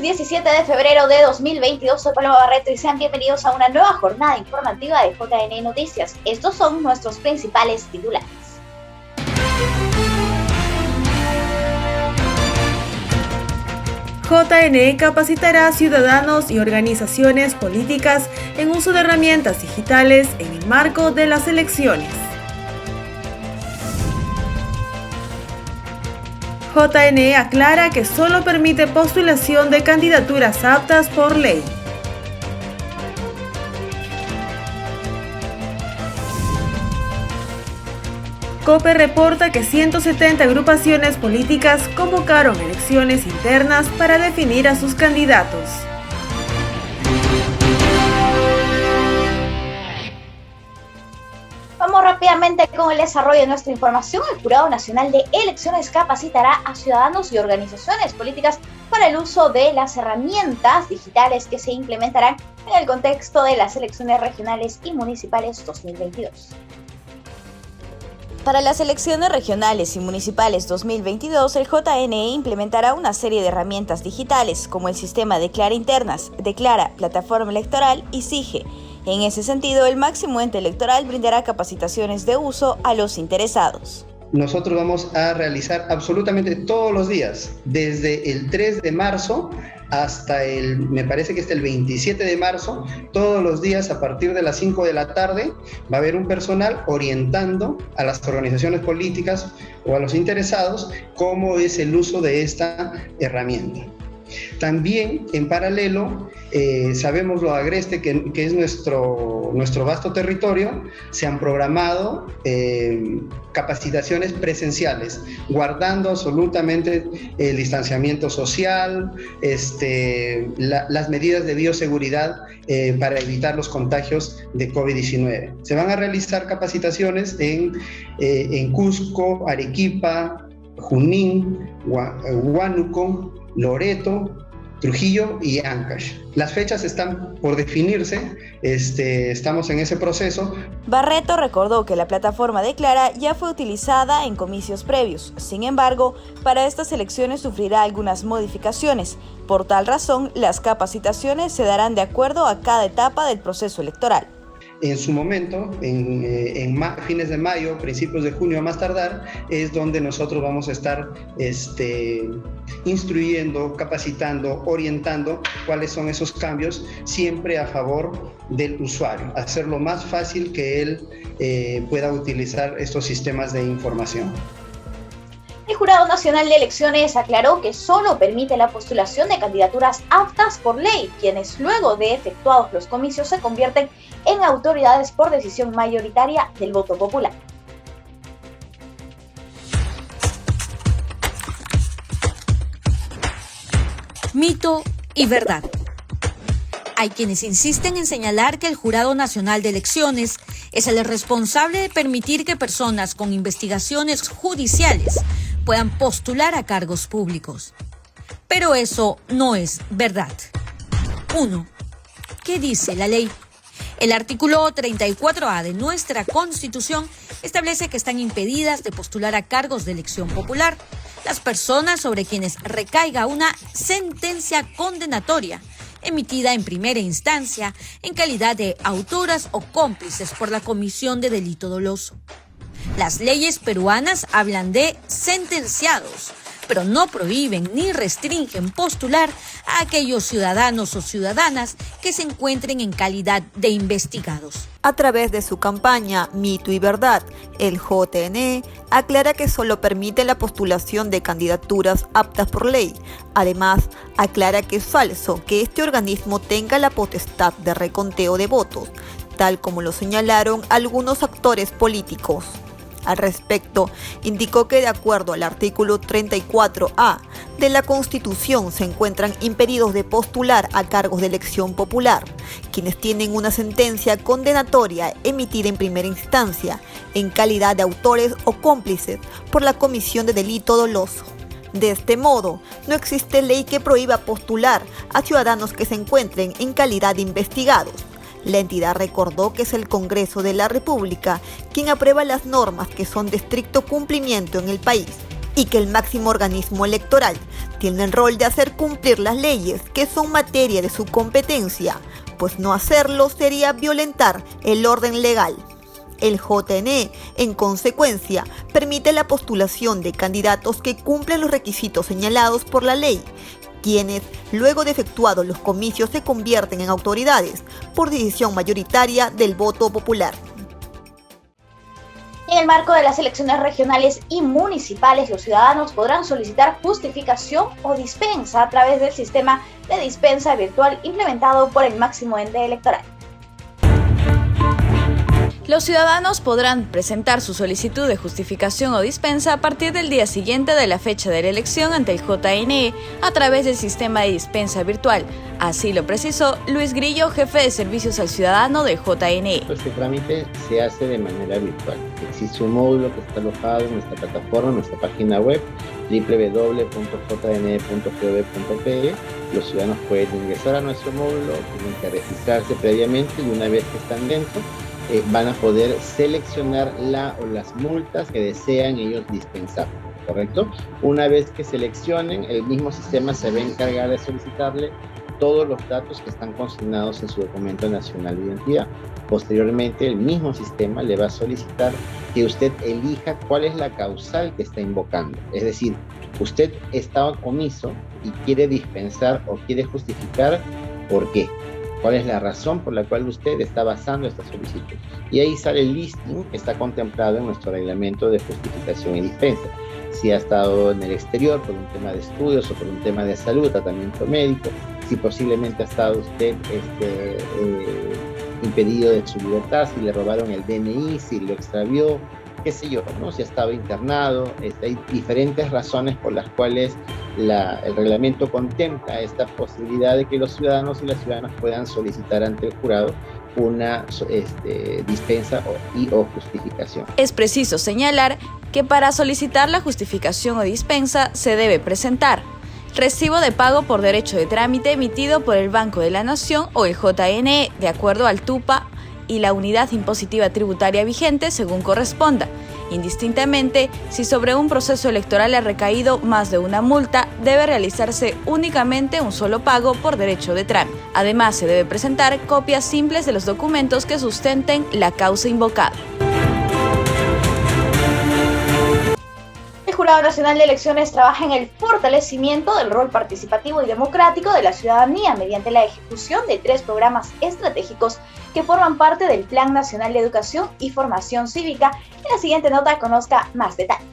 17 de febrero de 2022, soy Paloma Barreto y sean bienvenidos a una nueva jornada informativa de JN Noticias. Estos son nuestros principales titulares. JNE capacitará a ciudadanos y organizaciones políticas en uso de herramientas digitales en el marco de las elecciones. JNE aclara que solo permite postulación de candidaturas aptas por ley. COPE reporta que 170 agrupaciones políticas convocaron elecciones internas para definir a sus candidatos. Vamos rápidamente con el desarrollo de nuestra información. El Jurado Nacional de Elecciones capacitará a ciudadanos y organizaciones políticas para el uso de las herramientas digitales que se implementarán en el contexto de las elecciones regionales y municipales 2022. Para las elecciones regionales y municipales 2022, el JNE implementará una serie de herramientas digitales como el sistema Declara Internas, Declara, Plataforma Electoral y SIGE. En ese sentido, el máximo ente electoral brindará capacitaciones de uso a los interesados. Nosotros vamos a realizar absolutamente todos los días, desde el 3 de marzo hasta me parece que es el 27 de marzo, todos los días a partir de las 5 de la tarde va a haber un personal orientando a las organizaciones políticas o a los interesados cómo es el uso de esta herramienta. También, en paralelo, sabemos lo agreste que es nuestro vasto territorio, se han programado capacitaciones presenciales, guardando absolutamente el distanciamiento social, las medidas de bioseguridad para evitar los contagios de COVID-19. Se van a realizar capacitaciones en Cusco, Arequipa, Junín, Huánuco, Loreto, Trujillo y Ancash. Las fechas están por definirse, estamos en ese proceso. Barreto recordó que la plataforma Declara ya fue utilizada en comicios previos. Sin embargo, para estas elecciones sufrirá algunas modificaciones. Por tal razón, las capacitaciones se darán de acuerdo a cada etapa del proceso electoral. En su momento, en fines de mayo, principios de junio a más tardar, es donde nosotros vamos a estar instruyendo, capacitando, orientando cuáles son esos cambios, siempre a favor del usuario, hacerlo más fácil que él pueda utilizar estos sistemas de información. El Jurado Nacional de Elecciones aclaró que solo permite la postulación de candidaturas aptas por ley, quienes luego de efectuados los comicios se convierten en autoridades por decisión mayoritaria del voto popular. Mito y verdad. Hay quienes insisten en señalar que el Jurado Nacional de Elecciones es el responsable de permitir que personas con investigaciones judiciales puedan postular a cargos públicos. Pero eso no es verdad. 1. ¿Qué dice la ley? El artículo 34A de nuestra Constitución establece que están impedidas de postular a cargos de elección popular las personas sobre quienes recaiga una sentencia condenatoria emitida en primera instancia en calidad de autoras o cómplices por la comisión de delito doloso. Las leyes peruanas hablan de sentenciados, pero no prohíben ni restringen postular a aquellos ciudadanos o ciudadanas que se encuentren en calidad de investigados. A través de su campaña Mito y Verdad, el JNE aclara que solo permite la postulación de candidaturas aptas por ley. Además, aclara que es falso que este organismo tenga la potestad de reconteo de votos, tal como lo señalaron algunos actores políticos. Al respecto, indicó que de acuerdo al artículo 34A de la Constitución se encuentran impedidos de postular a cargos de elección popular quienes tienen una sentencia condenatoria emitida en primera instancia en calidad de autores o cómplices por la comisión de delito doloso. De este modo, no existe ley que prohíba postular a ciudadanos que se encuentren en calidad de investigados. La entidad recordó que es el Congreso de la República quien aprueba las normas que son de estricto cumplimiento en el país. y que el máximo organismo electoral tiene el rol de hacer cumplir las leyes que son materia de su competencia, pues no hacerlo sería violentar el orden legal. El JNE, en consecuencia, permite la postulación de candidatos que cumplen los requisitos señalados por la ley, quienes, luego de efectuados los comicios, se convierten en autoridades por decisión mayoritaria del voto popular. En el marco de las elecciones regionales y municipales, los ciudadanos podrán solicitar justificación o dispensa a través del sistema de dispensa virtual implementado por el máximo ente electoral. Los ciudadanos podrán presentar su solicitud de justificación o dispensa a partir del día siguiente de la fecha de la elección ante el JNE a través del sistema de dispensa virtual. Así lo precisó Luis Grillo, jefe de servicios al ciudadano del JNE. Este trámite se hace de manera virtual. Existe un módulo que está alojado en nuestra plataforma, en nuestra página web www.jne.gov.pe. Los ciudadanos pueden ingresar a nuestro módulo, tienen que registrarse previamente y una vez que están dentro, van a poder seleccionar la o las multas que desean ellos dispensar, ¿correcto? Una vez que seleccionen, el mismo sistema se va a encargar de solicitarle todos los datos que están consignados en su documento nacional de identidad. Posteriormente, el mismo sistema le va a solicitar que usted elija cuál es la causal que está invocando. Es decir, usted está omiso y quiere dispensar o quiere justificar por qué. ¿Cuál es la razón por la cual usted está basando esta solicitud? Y ahí sale el listing que está contemplado en nuestro reglamento de justificación y dispensa. Si ha estado en el exterior por un tema de estudios o por un tema de salud, tratamiento médico, si posiblemente ha estado usted impedido de su libertad, si le robaron el DNI, si lo extravió, qué sé yo, ¿no? Si ha estado internado, hay diferentes razones por las cuales el reglamento contempla esta posibilidad de que los ciudadanos y las ciudadanas puedan solicitar ante el jurado una dispensa o justificación. Es preciso señalar que para solicitar la justificación o dispensa se debe presentar recibo de pago por derecho de trámite emitido por el Banco de la Nación o el JNE, de acuerdo al TUPA y la unidad impositiva tributaria vigente según corresponda. Indistintamente, si sobre un proceso electoral ha recaído más de una multa, debe realizarse únicamente un solo pago por derecho de trámite. Además, se debe presentar copias simples de los documentos que sustenten la causa invocada. El Jurado Nacional de Elecciones trabaja en el fortalecimiento del rol participativo y democrático de la ciudadanía mediante la ejecución de 3 programas estratégicos que forman parte del Plan Nacional de Educación y Formación Cívica. En la siguiente nota conozca más detalles.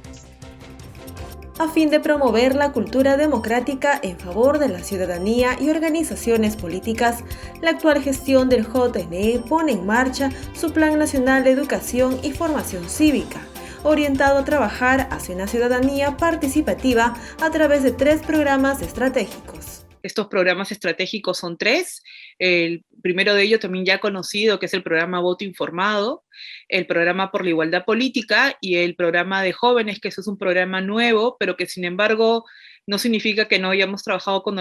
A fin de promover la cultura democrática en favor de la ciudadanía y organizaciones políticas, la actual gestión del JNE pone en marcha su Plan Nacional de Educación y Formación Cívica, orientado a trabajar hacia una ciudadanía participativa a través de 3 programas estratégicos. Estos programas estratégicos son 3. El primero de ellos también ya conocido, que es el programa Voto Informado, el programa por la Igualdad Política y el programa de jóvenes, que eso es un programa nuevo, pero que sin embargo no significa que no hayamos trabajado con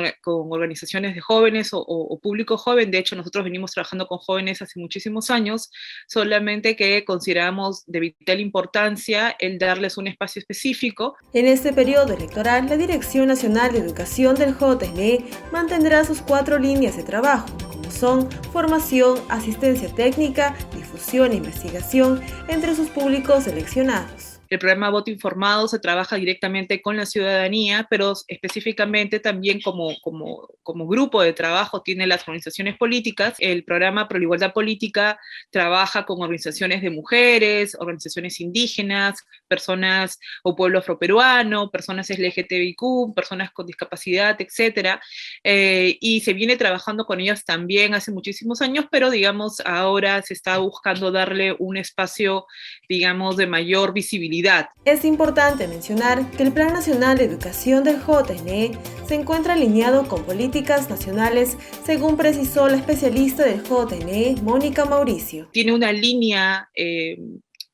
organizaciones de jóvenes o público joven. De hecho, nosotros venimos trabajando con jóvenes hace muchísimos años, solamente que consideramos de vital importancia el darles un espacio específico. En este periodo electoral, la Dirección Nacional de Educación del JNE mantendrá sus 4 líneas de trabajo, como son formación, asistencia técnica, difusión e investigación entre sus públicos seleccionados. El programa Voto Informado se trabaja directamente con la ciudadanía, pero específicamente también como grupo de trabajo tiene las organizaciones políticas. El programa Pro la Igualdad Política trabaja con organizaciones de mujeres, organizaciones indígenas, personas o pueblo afroperuano, personas LGTBIQ, personas con discapacidad, etc. Y se viene trabajando con ellas también hace muchísimos años, pero digamos ahora se está buscando darle un espacio, digamos, de mayor visibilidad. Es importante mencionar que el Plan Nacional de Educación del JNE se encuentra alineado con políticas nacionales, según precisó la especialista del JNE, Mónica Mauricio. Tiene una línea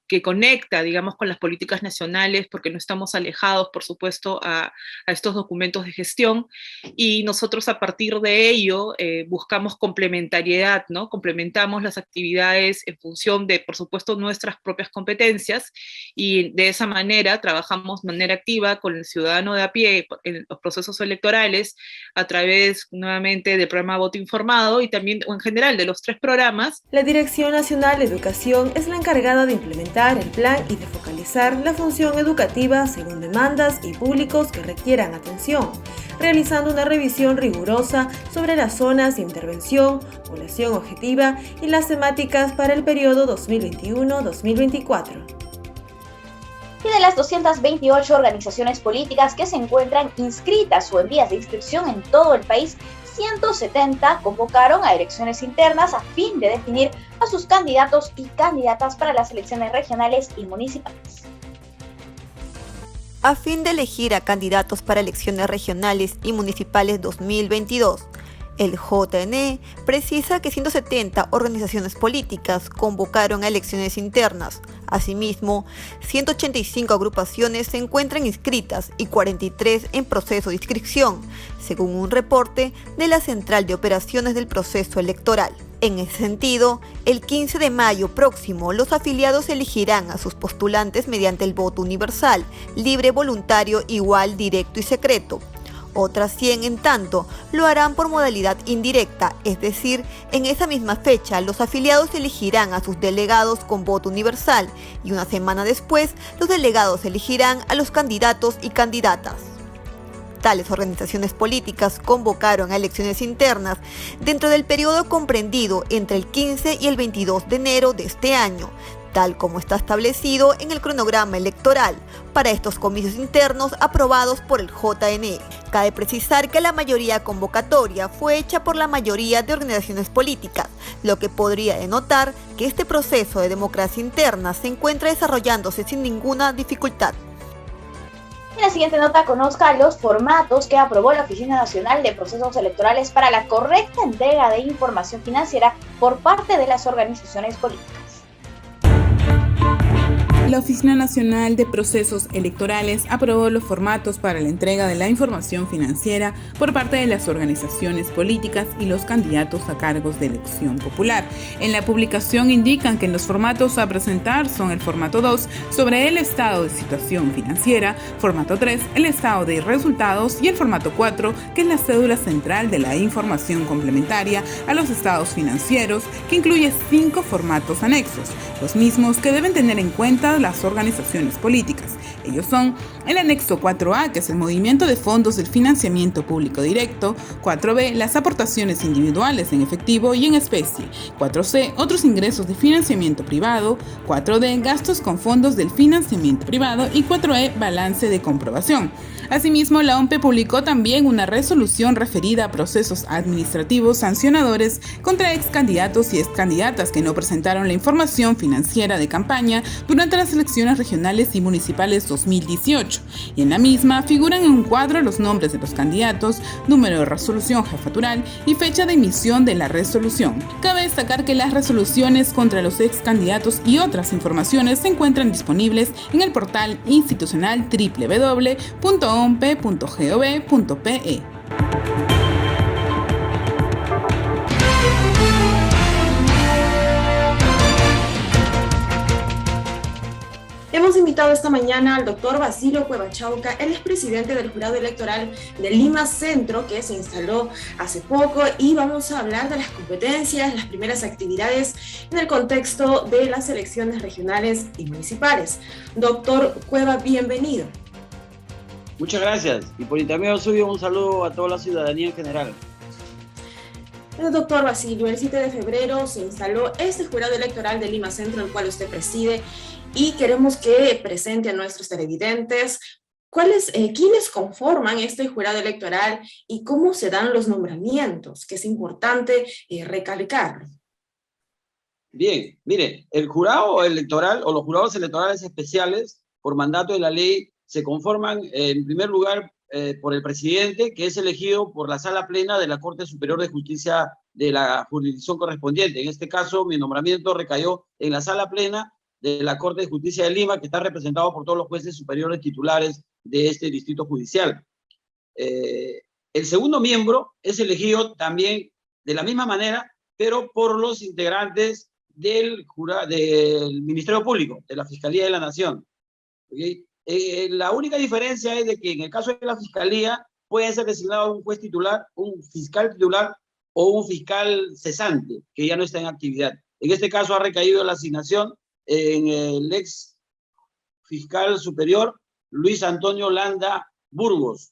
que conecta, digamos, con las políticas nacionales, porque no estamos alejados, por supuesto, a estos documentos de gestión, y nosotros a partir de ello buscamos complementariedad, ¿no? Complementamos las actividades en función de, por supuesto, nuestras propias competencias, y de esa manera trabajamos de manera activa con el ciudadano de a pie en los procesos electorales, a través, nuevamente, del programa Voto Informado, y también, o en general, de los 3 programas. La Dirección Nacional de Educación es la encargada de implementar el plan y de focalizar la función educativa según demandas y públicos que requieran atención, realizando una revisión rigurosa sobre las zonas de intervención, población objetiva y las temáticas para el periodo 2021-2024. Y de las 228 organizaciones políticas que se encuentran inscritas o en vías de inscripción en todo el país, 170 convocaron a elecciones internas a fin de definir a sus candidatos y candidatas para las elecciones regionales y municipales. A fin de elegir a candidatos para elecciones regionales y municipales 2022, el JNE precisa que 170 organizaciones políticas convocaron a elecciones internas. Asimismo, 185 agrupaciones se encuentran inscritas y 43 en proceso de inscripción, según un reporte de la Central de Operaciones del Proceso Electoral. En ese sentido, el 15 de mayo próximo, los afiliados elegirán a sus postulantes mediante el voto universal, libre, voluntario, igual, directo y secreto. Otras 100, en tanto, lo harán por modalidad indirecta, es decir, en esa misma fecha los afiliados elegirán a sus delegados con voto universal y una semana después los delegados elegirán a los candidatos y candidatas. Tales organizaciones políticas convocaron a elecciones internas dentro del periodo comprendido entre el 15 y el 22 de enero de este año, tal como está establecido en el cronograma electoral para estos comicios internos aprobados por el JNE. Cabe precisar que la mayoría convocatoria fue hecha por la mayoría de organizaciones políticas, lo que podría denotar que este proceso de democracia interna se encuentra desarrollándose sin ninguna dificultad. En la siguiente nota conozca los formatos que aprobó la Oficina Nacional de Procesos Electorales para la correcta entrega de información financiera por parte de las organizaciones políticas. La Oficina Nacional de Procesos Electorales aprobó los formatos para la entrega de la información financiera por parte de las organizaciones políticas y los candidatos a cargos de elección popular. En la publicación indican que los formatos a presentar son el formato 2 sobre el estado de situación financiera, formato 3 el estado de resultados y el formato 4 que es la cédula central de la información complementaria a los estados financieros, que incluye 5 formatos anexos, los mismos que deben tener en cuenta las organizaciones políticas. Ellos son el anexo 4A, que es el movimiento de fondos del financiamiento público directo; 4B, las aportaciones individuales en efectivo y en especie; 4C, otros ingresos de financiamiento privado; 4D, gastos con fondos del financiamiento privado; y 4E, balance de comprobación. Asimismo, la OMPE publicó también una resolución referida a procesos administrativos sancionadores contra excandidatos y excandidatas que no presentaron la información financiera de campaña durante las elecciones regionales y municipales 2018. Y en la misma figuran en un cuadro los nombres de los candidatos, número de resolución jefatural y fecha de emisión de la resolución. Cabe destacar que las resoluciones contra los excandidatos y otras informaciones se encuentran disponibles en el portal institucional www.ompe.gov.pe. Hemos invitado esta mañana al doctor Basilio Cueva Chauca, él es presidente del Jurado Electoral de Lima Centro, que se instaló hace poco, y vamos a hablar de las competencias, las primeras actividades en el contexto de las elecciones regionales y municipales. Doctor Cueva, bienvenido. Muchas gracias, y por intermedio suyo un saludo a toda la ciudadanía en general. Doctor Basilio, el 7 de febrero se instaló este Jurado Electoral de Lima Centro, el cual usted preside, y queremos que presente a nuestros televidentes quiénes conforman este jurado electoral y cómo se dan los nombramientos, que es importante recalcarlo. Bien, mire, el jurado electoral o los jurados electorales especiales, por mandato de la ley, se conforman en primer lugar por el presidente, que es elegido por la Sala Plena de la Corte Superior de Justicia de la jurisdicción correspondiente. En este caso, mi nombramiento recayó en la Sala Plena de la Corte de Justicia de Lima, que está representado por todos los jueces superiores titulares de este distrito judicial. El segundo miembro es elegido también de la misma manera, pero por los integrantes del Ministerio Público, de la Fiscalía de la Nación. ¿Okay? La única diferencia es de que en el caso de la Fiscalía puede ser designado un juez titular, un fiscal titular o un fiscal cesante, que ya no está en actividad. En este caso ha recaído la asignación en el ex fiscal superior Luis Antonio Landa Burgos,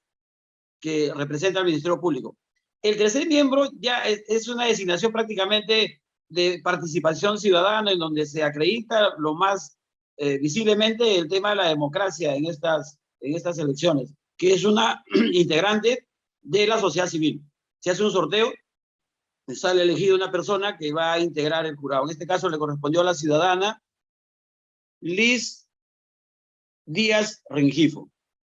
que representa al Ministerio Público. El tercer miembro ya es una designación prácticamente de participación ciudadana, en donde se acredita lo más visiblemente el tema de la democracia en estas elecciones, que es una integrante de la sociedad civil. Se hace un sorteo, sale elegida una persona que va a integrar el jurado. En este caso le correspondió a la ciudadana Liz Díaz Rengifo,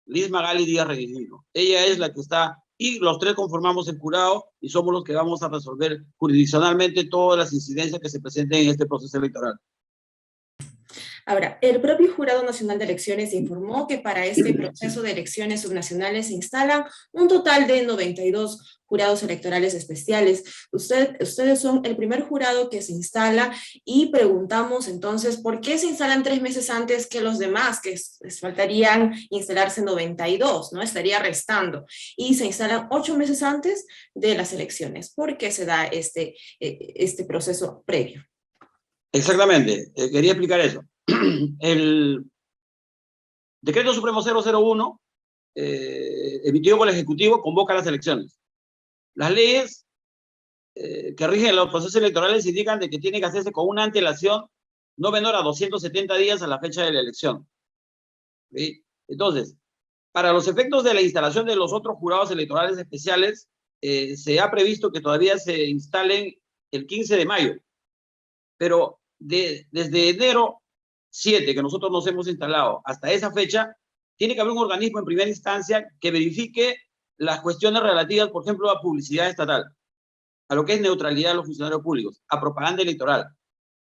Liz Magali Díaz Rengifo. Ella es la que está, y los tres conformamos el jurado y somos los que vamos a resolver jurisdiccionalmente todas las incidencias que se presenten en este proceso electoral. Ahora, el propio Jurado Nacional de Elecciones informó que para este proceso de elecciones subnacionales se instalan un total de 92 jurados electorales especiales. Ustedes son el primer jurado que se instala y preguntamos entonces por qué se instalan 3 meses antes que los demás, que les faltarían instalarse 92, ¿no? Estaría restando. Y se instalan 8 meses antes de las elecciones. ¿Por qué se da este proceso previo? Exactamente, quería explicar eso. El Decreto Supremo 001, emitido por el Ejecutivo, convoca las elecciones. Las leyes que rigen los procesos electorales indican de que tiene que hacerse con una antelación no menor a 270 días a la fecha de la elección. ¿Sí? Entonces, para los efectos de la instalación de los otros jurados electorales especiales, se ha previsto que todavía se instalen el 15 de mayo. Pero desde enero 7, que nosotros nos hemos instalado, hasta esa fecha, tiene que haber un organismo en primera instancia que verifique las cuestiones relativas, por ejemplo, a publicidad estatal, a lo que es neutralidad de los funcionarios públicos, a propaganda electoral.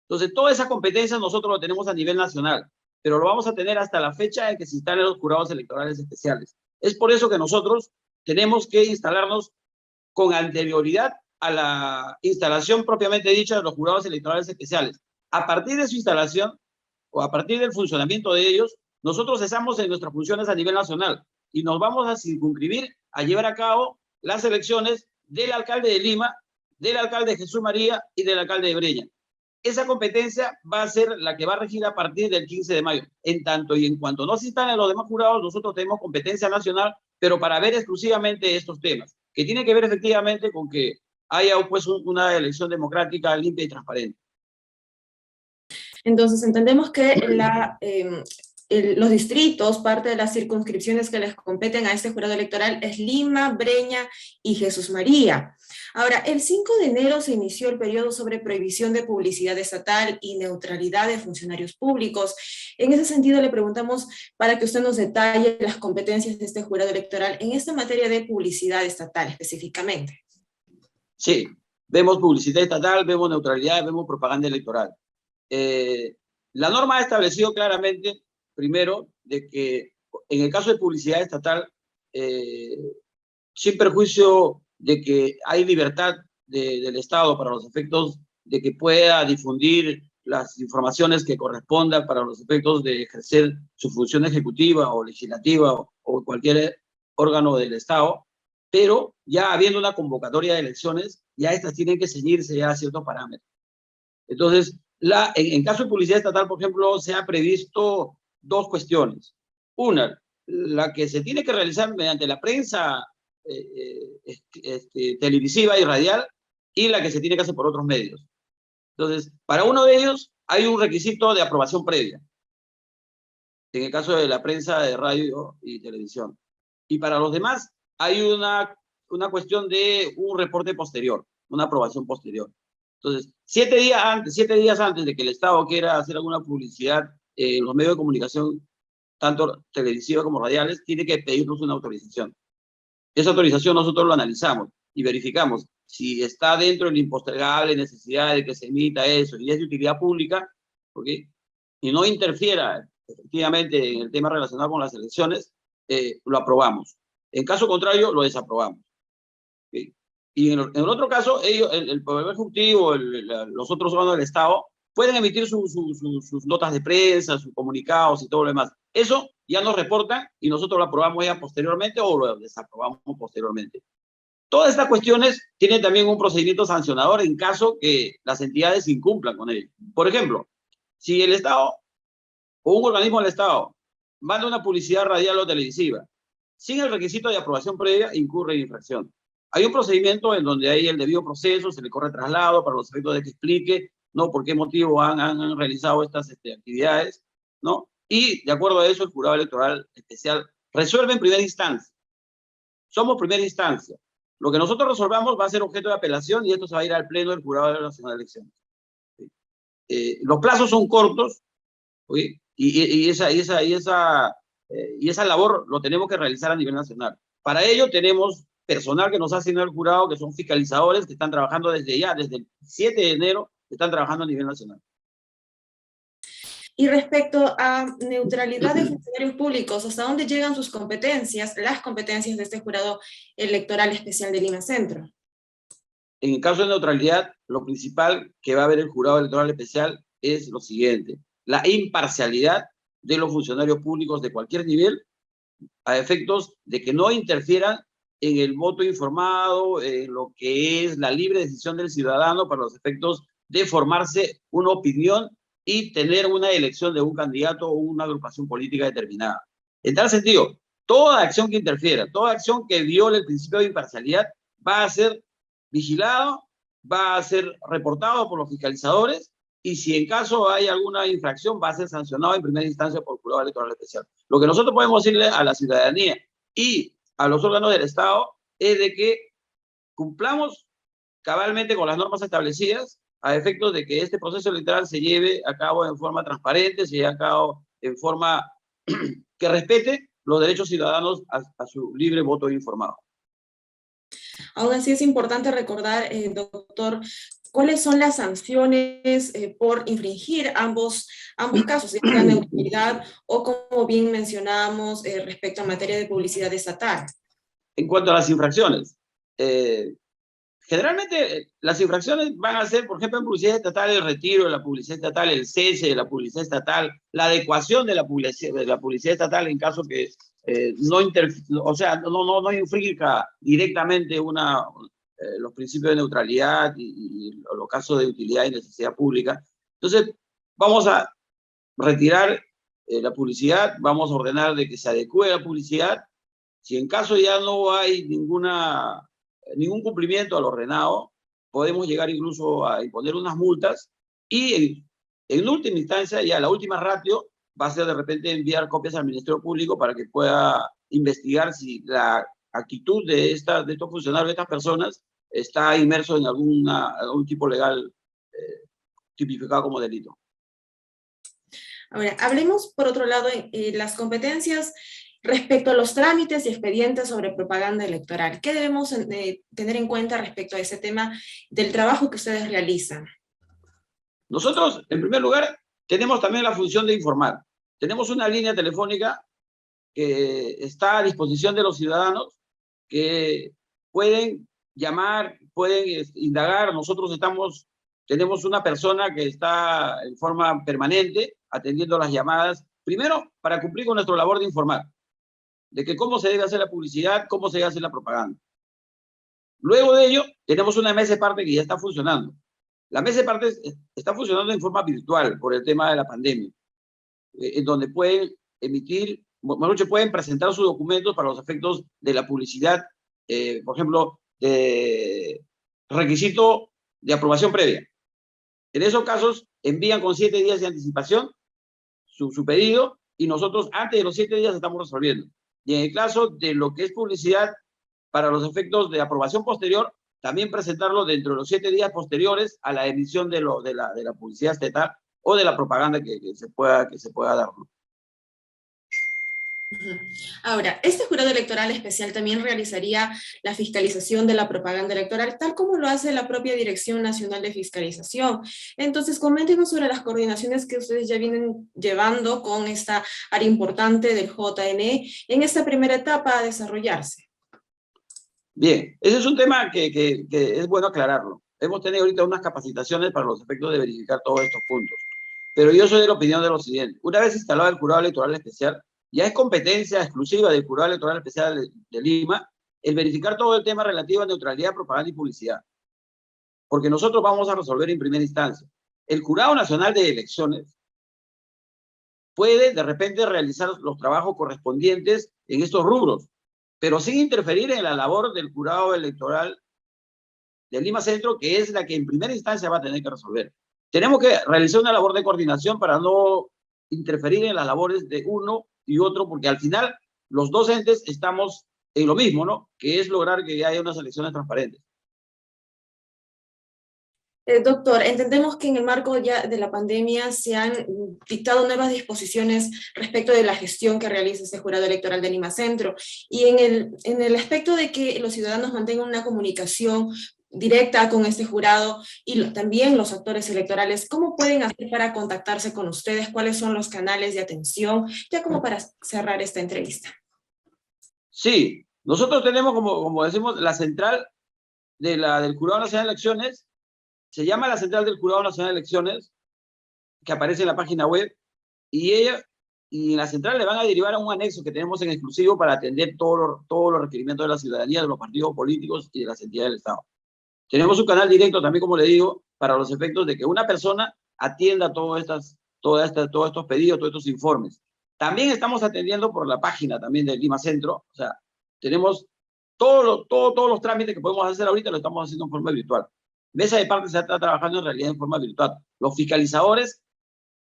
Entonces, toda esa competencia nosotros lo tenemos a nivel nacional, pero lo vamos a tener hasta la fecha en que se instalen los jurados electorales especiales. Es por eso que nosotros tenemos que instalarnos con anterioridad a la instalación propiamente dicha de los jurados electorales especiales. A partir de su instalación, o a partir del funcionamiento de ellos, nosotros cesamos en nuestras funciones a nivel nacional y nos vamos a circunscribir a llevar a cabo las elecciones del alcalde de Lima, del alcalde de Jesús María y del alcalde de Breña. Esa competencia va a ser la que va a regir a partir del 15 de mayo. En tanto y en cuanto no se instalen los demás jurados, nosotros tenemos competencia nacional, pero para ver exclusivamente estos temas, que tiene que ver efectivamente con que haya pues una elección democrática, limpia y transparente. Entonces entendemos que los distritos, parte de las circunscripciones que les competen a este jurado electoral es Lima, Breña y Jesús María. Ahora, el 5 de enero se inició el periodo sobre prohibición de publicidad estatal y neutralidad de funcionarios públicos. En ese sentido le preguntamos para que usted nos detalle las competencias de este jurado electoral en esta materia de publicidad estatal específicamente. Sí, vemos publicidad estatal, vemos neutralidad, vemos propaganda electoral. La norma ha establecido claramente, primero, de que en el caso de publicidad estatal, sin perjuicio de que hay libertad del Estado para los efectos de que pueda difundir las informaciones que correspondan para los efectos de ejercer su función ejecutiva o legislativa o cualquier órgano del Estado, pero ya habiendo una convocatoria de elecciones, ya estas tienen que ceñirse ya a ciertos parámetros. Entonces, en caso de publicidad estatal, por ejemplo, se ha previsto 2 cuestiones. Una, la que se tiene que realizar mediante la prensa televisiva y radial, y la que se tiene que hacer por otros medios. Entonces, para uno de ellos hay un requisito de aprobación previa, en el caso de la prensa de radio y televisión. Y para los demás hay una cuestión de un reporte posterior, una aprobación posterior. Entonces, 7 días antes de que el Estado quiera hacer alguna publicidad en los medios de comunicación, tanto televisiva como radiales, tiene que pedirnos una autorización. Esa autorización nosotros lo analizamos y verificamos si está dentro de la impostergable necesidad de que se emita eso y es de utilidad pública, ¿okay? y no interfiera efectivamente en el tema relacionado con las elecciones, lo aprobamos. En caso contrario, lo desaprobamos. ¿Sí? Y en el otro caso, ellos, el Poder Ejecutivo, los otros órganos del Estado, pueden emitir sus notas de prensa, sus comunicados y todo lo demás. Eso ya nos reportan y nosotros lo aprobamos ya posteriormente o lo desaprobamos posteriormente. Todas estas cuestiones tienen también un procedimiento sancionador en caso que las entidades incumplan con ello. Por ejemplo, si el Estado o un organismo del Estado manda una publicidad radial o televisiva sin el requisito de aprobación previa, incurre en infracción. Hay un procedimiento en donde hay el debido proceso, se le corre traslado para los efectos de que explique, ¿no?, por qué motivo han realizado estas actividades, ¿no? Y de acuerdo a eso, el jurado electoral especial resuelve en primera instancia. Somos primera instancia. Lo que nosotros resolvamos va a ser objeto de apelación y esto se va a ir al Pleno del Jurado Nacional de Elecciones. Los plazos son cortos, ¿sí? Y esa labor lo tenemos que realizar a nivel nacional. Para ello tenemos personal que nos ha asignado el jurado, que son fiscalizadores, que están trabajando desde el 7 de enero, están trabajando a nivel nacional. Y respecto a neutralidad de funcionarios públicos, ¿hasta dónde llegan sus competencias, las competencias de este jurado electoral especial de Lima Centro? En el caso de neutralidad, lo principal que va a ver el jurado electoral especial es lo siguiente: la imparcialidad de los funcionarios públicos de cualquier nivel, a efectos de que no interfieran en el voto informado, en lo que es la libre decisión del ciudadano para los efectos de formarse una opinión y tener una elección de un candidato o una agrupación política determinada. En tal sentido, toda acción que interfiera, toda acción que viole el principio de imparcialidad va a ser vigilado, va a ser reportado por los fiscalizadores y si en caso hay alguna infracción va a ser sancionado en primera instancia por el jurado electoral especial. Lo que nosotros podemos decirle a la ciudadanía y a los órganos del Estado es de que cumplamos cabalmente con las normas establecidas a efectos de que este proceso electoral se lleve a cabo en forma transparente, se lleve a cabo en forma que respete los derechos ciudadanos a su libre voto informado. Aún así es importante recordar, doctor, cuáles son las sanciones por infringir ambos casos, ya sea neutralidad o, como bien mencionábamos, respecto a materia de publicidad estatal. En cuanto a las infracciones, generalmente las infracciones van a ser, por ejemplo, en publicidad estatal, el retiro de la publicidad estatal, el cese de la publicidad estatal, la adecuación de la publicidad estatal en caso que no infrinja directamente los principios de neutralidad y los casos de utilidad y necesidad pública. Entonces, vamos a retirar la publicidad, vamos a ordenar de que se adecue la publicidad. Si en caso ya no hay ningún cumplimiento al ordenado, podemos llegar incluso a imponer unas multas y en última instancia, ya la última ratio va a ser de repente enviar copias al Ministerio Público para que pueda investigar si la actitud de estos funcionarios, de estas personas, está inmerso en algún tipo legal tipificado como delito. Ahora, hablemos por otro lado las competencias respecto a los trámites y expedientes sobre propaganda electoral. ¿Qué debemos tener en cuenta respecto a ese tema del trabajo que ustedes realizan? Nosotros, en primer lugar, tenemos también la función de informar. Tenemos una línea telefónica que está a disposición de los ciudadanos que pueden llamar, pueden indagar. Nosotros tenemos una persona que está en forma permanente atendiendo las llamadas, primero para cumplir con nuestra labor de informar, de que cómo se debe hacer la publicidad, cómo se debe hacer la propaganda. Luego de ello, tenemos una mesa de parte que ya está funcionando. La mesa de parte está funcionando en forma virtual por el tema de la pandemia, en donde pueden pueden presentar sus documentos para los efectos de la publicidad, por ejemplo, requisito de aprobación previa. En esos casos, envían con 7 días de anticipación su pedido y nosotros antes de los 7 días estamos resolviendo. Y en el caso de lo que es publicidad para los efectos de aprobación posterior, también presentarlo dentro de los 7 días posteriores a la emisión de la publicidad estatal o de la propaganda que se pueda dar, ¿no? Ahora, este jurado electoral especial también realizaría la fiscalización de la propaganda electoral, tal como lo hace la propia Dirección Nacional de Fiscalización. Entonces, coméntenos sobre las coordinaciones que ustedes ya vienen llevando con esta área importante del JNE en esta primera etapa a desarrollarse. Bien, ese es un tema que es bueno aclararlo. Hemos tenido ahorita unas capacitaciones para los efectos de verificar todos estos puntos. Pero yo soy de la opinión de lo siguiente. Una vez instalado el jurado electoral especial, ya es competencia exclusiva del Jurado Electoral Especial de Lima el verificar todo el tema relativo a neutralidad, propaganda y publicidad. Porque nosotros vamos a resolver en primera instancia. El Jurado Nacional de Elecciones puede de repente realizar los trabajos correspondientes en estos rubros, pero sin interferir en la labor del Jurado Electoral de Lima Centro, que es la que en primera instancia va a tener que resolver. Tenemos que realizar una labor de coordinación para no interferir en las labores de uno y otro, porque al final los dos entes estamos en lo mismo, ¿no? Que es lograr que haya unas elecciones transparentes. Doctor, entendemos que en el marco ya de la pandemia se han dictado nuevas disposiciones respecto de la gestión que realiza este jurado electoral de Lima Centro, y en el aspecto de que los ciudadanos mantengan una comunicación directa con este jurado y también los actores electorales, ¿cómo pueden hacer para contactarse con ustedes? ¿Cuáles son los canales de atención? Ya como para cerrar esta entrevista. Sí, nosotros tenemos, como decimos, la central del Jurado Nacional de Elecciones. Se llama la central del Jurado Nacional de Elecciones, que aparece en la página web, y en la central le van a derivar a un anexo que tenemos en exclusivo para atender todos los requerimientos de la ciudadanía, de los partidos políticos y de las entidades del Estado. Tenemos un canal directo también, como le digo, para los efectos de que una persona atienda todos estos pedidos, todos estos informes. También estamos atendiendo por la página también de Lima Centro. O sea, tenemos todos los trámites que podemos hacer ahorita, lo estamos haciendo en forma virtual. Mesa de Parte se está trabajando en realidad en forma virtual. Los fiscalizadores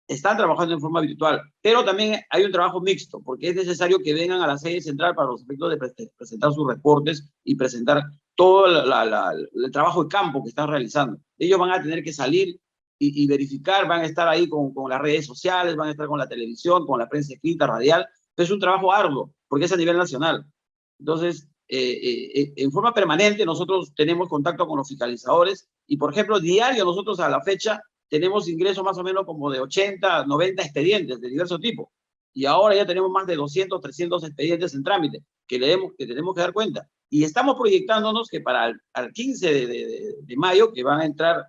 están trabajando en forma virtual, pero también hay un trabajo mixto, porque es necesario que vengan a la sede central para los efectos de presentar sus reportes y presentar todo el trabajo de campo que están realizando. Ellos van a tener que salir y verificar, van a estar ahí con las redes sociales, van a estar con la televisión, con la prensa escrita, radial, pero es un trabajo arduo, porque es a nivel nacional. Entonces, en forma permanente nosotros tenemos contacto con los fiscalizadores y, por ejemplo, diario nosotros a la fecha tenemos ingresos más o menos como de 80, 90 expedientes de diverso tipo. Y ahora ya tenemos más de 200, 300 expedientes en trámite que tenemos que dar cuenta. Y estamos proyectándonos que para el 15 de mayo, que van a entrar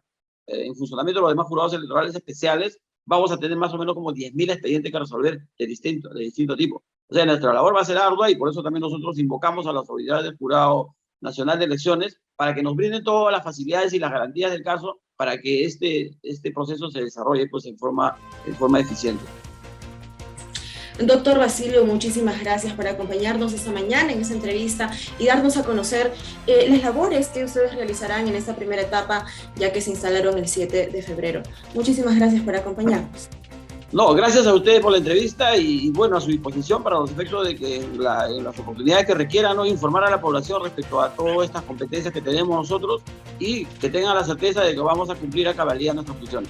en funcionamiento los demás jurados electorales especiales, vamos a tener más o menos como 10.000 expedientes que resolver de distinto tipo. O sea, nuestra labor va a ser ardua y por eso también nosotros invocamos a las autoridades del Jurado Nacional de Elecciones para que nos brinden todas las facilidades y las garantías del caso para que este proceso se desarrolle pues, en forma eficiente. Doctor Basilio, muchísimas gracias por acompañarnos esta mañana en esta entrevista y darnos a conocer las labores que ustedes realizarán en esta primera etapa, ya que se instalaron el 7 de febrero. Muchísimas gracias por acompañarnos. No, gracias a ustedes por la entrevista y bueno, a su disposición para los efectos de que en las oportunidades que requieran, ¿no?, informar a la población respecto a todas estas competencias que tenemos nosotros y que tengan la certeza de que vamos a cumplir a cabalidad nuestras funciones.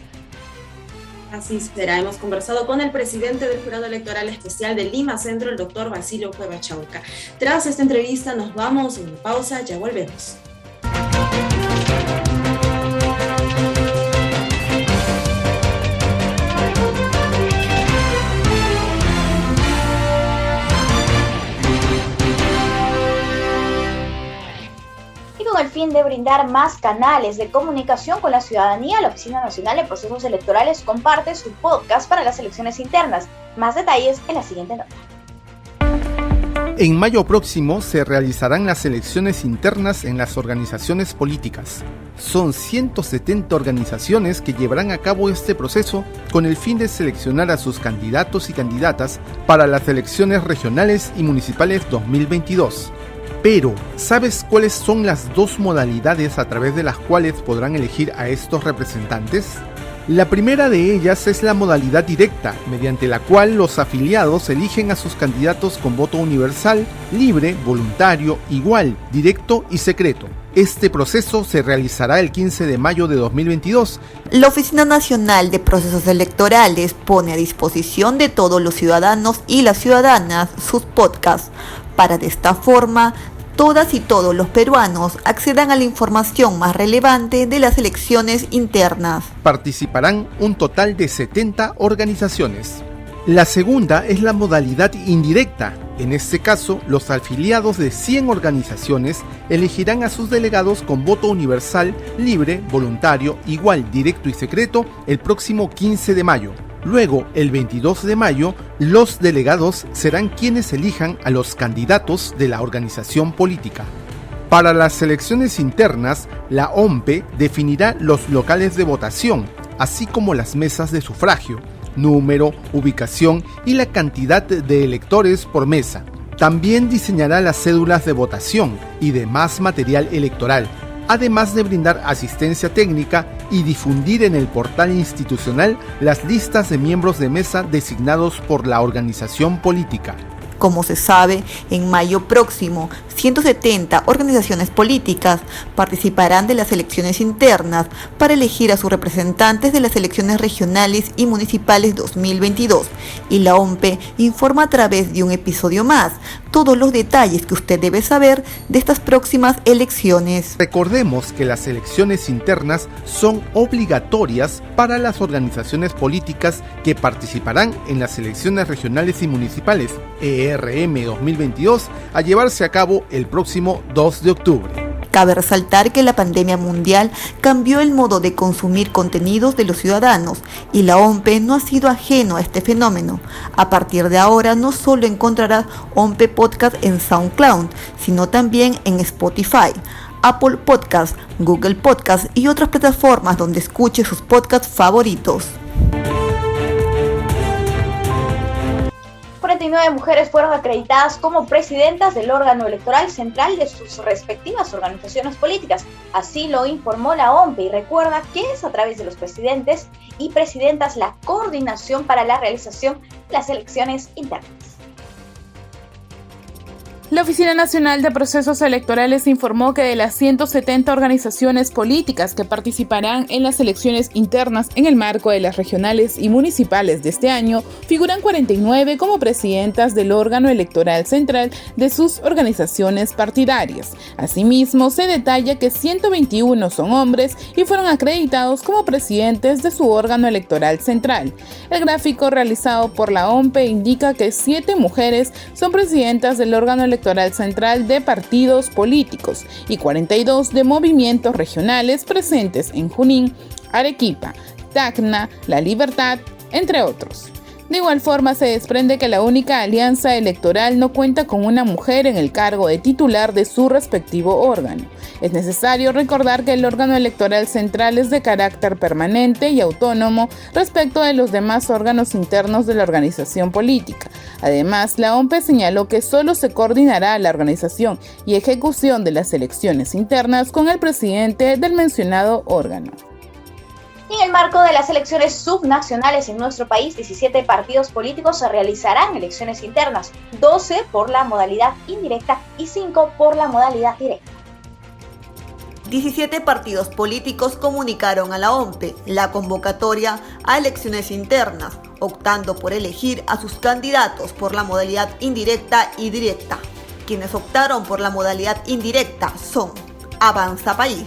Así será. Hemos conversado con el presidente del Jurado Electoral Especial de Lima Centro, el doctor Basilio Cueva Chauca. Tras esta entrevista nos vamos en pausa, ya volvemos. Con el fin de brindar más canales de comunicación con la ciudadanía, la Oficina Nacional de Procesos Electorales comparte su podcast para las elecciones internas. Más detalles en la siguiente nota. En mayo próximo se realizarán las elecciones internas en las organizaciones políticas. Son 170 organizaciones que llevarán a cabo este proceso con el fin de seleccionar a sus candidatos y candidatas para las elecciones regionales y municipales 2022. Pero, ¿sabes cuáles son las dos modalidades a través de las cuales podrán elegir a estos representantes? La primera de ellas es la modalidad directa, mediante la cual los afiliados eligen a sus candidatos con voto universal, libre, voluntario, igual, directo y secreto. Este proceso se realizará el 15 de mayo de 2022. La Oficina Nacional de Procesos Electorales pone a disposición de todos los ciudadanos y las ciudadanas sus podcasts, para de esta forma todas y todos los peruanos accedan a la información más relevante de las elecciones internas. Participarán un total de 70 organizaciones. La segunda es la modalidad indirecta. En este caso, los afiliados de 100 organizaciones elegirán a sus delegados con voto universal, libre, voluntario, igual, directo y secreto el próximo 15 de mayo. Luego, el 22 de mayo, los delegados serán quienes elijan a los candidatos de la organización política. Para las elecciones internas, la OMPE definirá los locales de votación, así como las mesas de sufragio, número, ubicación y la cantidad de electores por mesa. También diseñará las cédulas de votación y demás material electoral, además de brindar asistencia técnica y difundir en el portal institucional las listas de miembros de mesa designados por la organización política. Como se sabe, en mayo próximo, 170 organizaciones políticas participarán de las elecciones internas para elegir a sus representantes de las elecciones regionales y municipales 2022. Y la OMPE informa a través de un episodio más todos los detalles que usted debe saber de estas próximas elecciones. Recordemos que las elecciones internas son obligatorias para las organizaciones políticas que participarán en las elecciones regionales y municipales ERM 2022 a llevarse a cabo el próximo 2 de octubre. Cabe resaltar que la pandemia mundial cambió el modo de consumir contenidos de los ciudadanos y la OMPE no ha sido ajeno a este fenómeno. A partir de ahora no solo encontrarás OMPE Podcast en SoundCloud, sino también en Spotify, Apple Podcast, Google Podcast y otras plataformas donde escuche sus podcasts favoritos. 49 mujeres fueron acreditadas como presidentas del órgano electoral central de sus respectivas organizaciones políticas. Así lo informó la OMPE y recuerda que es a través de los presidentes y presidentas la coordinación para la realización de las elecciones internas. La Oficina Nacional de Procesos Electorales informó que de las 170 organizaciones políticas que participarán en las elecciones internas en el marco de las regionales y municipales de este año, figuran 49 como presidentas del órgano electoral central de sus organizaciones partidarias. Asimismo, se detalla que 121 son hombres y fueron acreditados como presidentes de su órgano electoral central. El gráfico realizado por la OMPE indica que 7 mujeres son presidentas del órgano electoral central de partidos políticos y 42 de movimientos regionales presentes en Junín, Arequipa, Tacna, La Libertad, entre otros. De igual forma, se desprende que la única alianza electoral no cuenta con una mujer en el cargo de titular de su respectivo órgano. Es necesario recordar que el órgano electoral central es de carácter permanente y autónomo respecto de los demás órganos internos de la organización política. Además, la OMPE señaló que solo se coordinará la organización y ejecución de las elecciones internas con el presidente del mencionado órgano. En el marco de las elecciones subnacionales en nuestro país, 17 partidos políticos se realizarán elecciones internas, 12 por la modalidad indirecta y 5 por la modalidad directa. 17 partidos políticos comunicaron a la OMPE la convocatoria a elecciones internas, optando por elegir a sus candidatos por la modalidad indirecta y directa. Quienes optaron por la modalidad indirecta son Avanza País,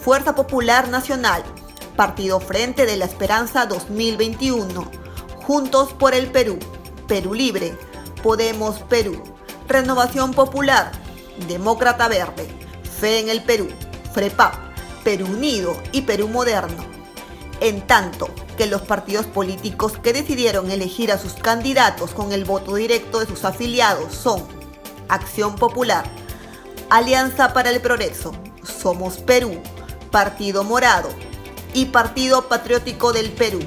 Fuerza Popular Nacional, Partido Frente de la Esperanza 2021, Juntos por el Perú, Perú Libre, Podemos Perú, Renovación Popular, Demócrata Verde, Fe en el Perú, FREPAP, Perú Unido y Perú Moderno. En tanto que los partidos políticos que decidieron elegir a sus candidatos con el voto directo de sus afiliados son Acción Popular, Alianza para el Progreso, Somos Perú, Partido Morado y Partido Patriótico del Perú.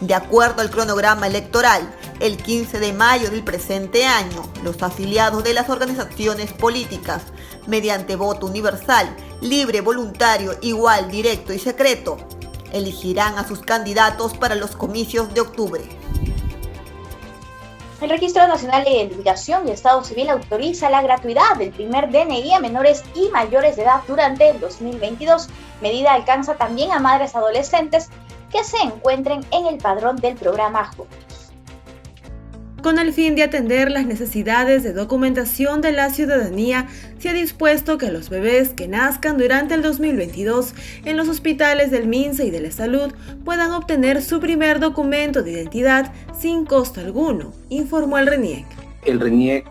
De acuerdo al cronograma electoral, el 15 de mayo del presente año, los afiliados de las organizaciones políticas, mediante voto universal, libre, voluntario, igual, directo y secreto, elegirán a sus candidatos para los comicios de octubre. El Registro Nacional de Identificación y Estado Civil autoriza la gratuidad del primer DNI a menores y mayores de edad durante el 2022. Medida alcanza también a madres adolescentes que se encuentren en el padrón del programa Juntos. Con el fin de atender las necesidades de documentación de la ciudadanía, se ha dispuesto que los bebés que nazcan durante el 2022 en los hospitales del MINSA y de la Salud puedan obtener su primer documento de identidad sin costo alguno, informó el RENIEC. El RENIEC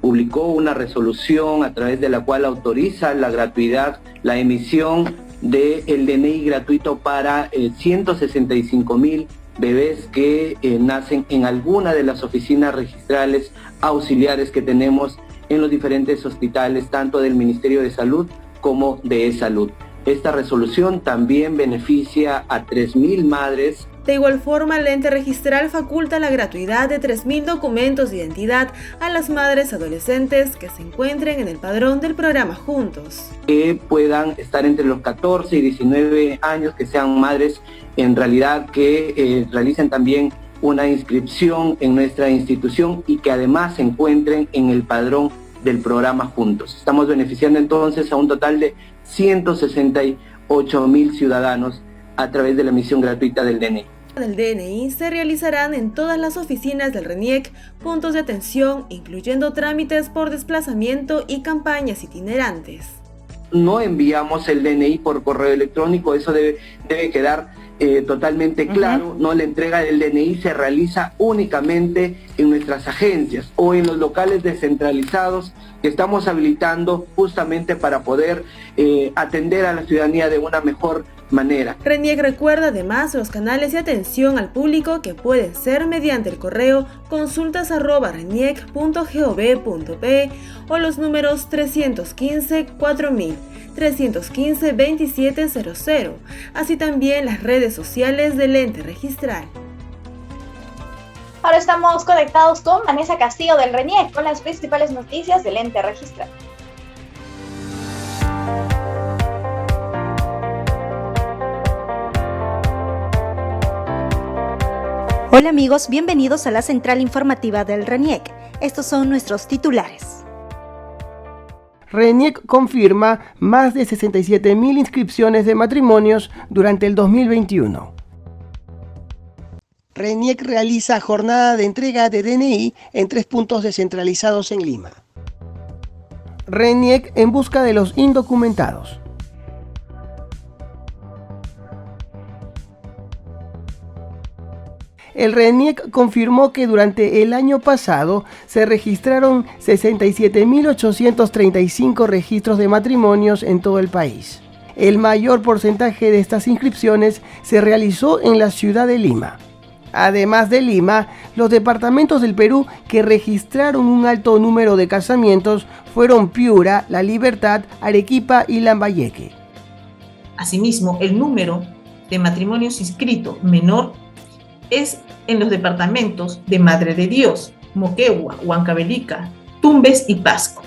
publicó una resolución a través de la cual autoriza la gratuidad, la emisión del DNI gratuito para 165,000 bebés que nacen en alguna de las oficinas registrales auxiliares que tenemos en los diferentes hospitales, tanto del Ministerio de Salud como de Salud. Esta resolución también beneficia a 3,000 madres. De igual forma, el ente registral faculta la gratuidad de 3,000 documentos de identidad a las madres adolescentes que se encuentren en el padrón del programa Juntos. Que puedan estar entre los 14 y 19 años, que sean madres en realidad que realicen también una inscripción en nuestra institución y que además se encuentren en el padrón del programa Juntos. Estamos beneficiando entonces a un total de 168,000 ciudadanos a través de la emisión gratuita del DNI. Del DNI se realizarán en todas las oficinas del RENIEC puntos de atención, incluyendo trámites por desplazamiento y campañas itinerantes. No enviamos el DNI por correo electrónico, eso debe quedar totalmente claro. No, la entrega del DNI se realiza únicamente en nuestras agencias o en los locales descentralizados que estamos habilitando justamente para poder atender a la ciudadanía de una mejor manera. RENIEC recuerda además los canales de atención al público que pueden ser mediante el correo consultas@reniec.gov.pe o los números 315-4000, 315-2700, así también las redes sociales del ente registral. Ahora estamos conectados con Vanessa Castillo del RENIEC con las principales noticias del ente registral. Hola amigos, bienvenidos a la central informativa del RENIEC. Estos son nuestros titulares. RENIEC confirma más de 67,000 inscripciones de matrimonios durante el 2021. RENIEC realiza jornada de entrega de DNI en 3 puntos descentralizados en Lima. RENIEC en busca de los indocumentados. El RENIEC confirmó que durante el año pasado se registraron 67,835 registros de matrimonios en todo el país. El mayor porcentaje de estas inscripciones se realizó en la ciudad de Lima. Además de Lima, los departamentos del Perú que registraron un alto número de casamientos fueron Piura, La Libertad, Arequipa y Lambayeque. Asimismo, el número de matrimonios inscritos menor es en los departamentos de Madre de Dios, Moquegua, Huancavelica, Tumbes y Pasco.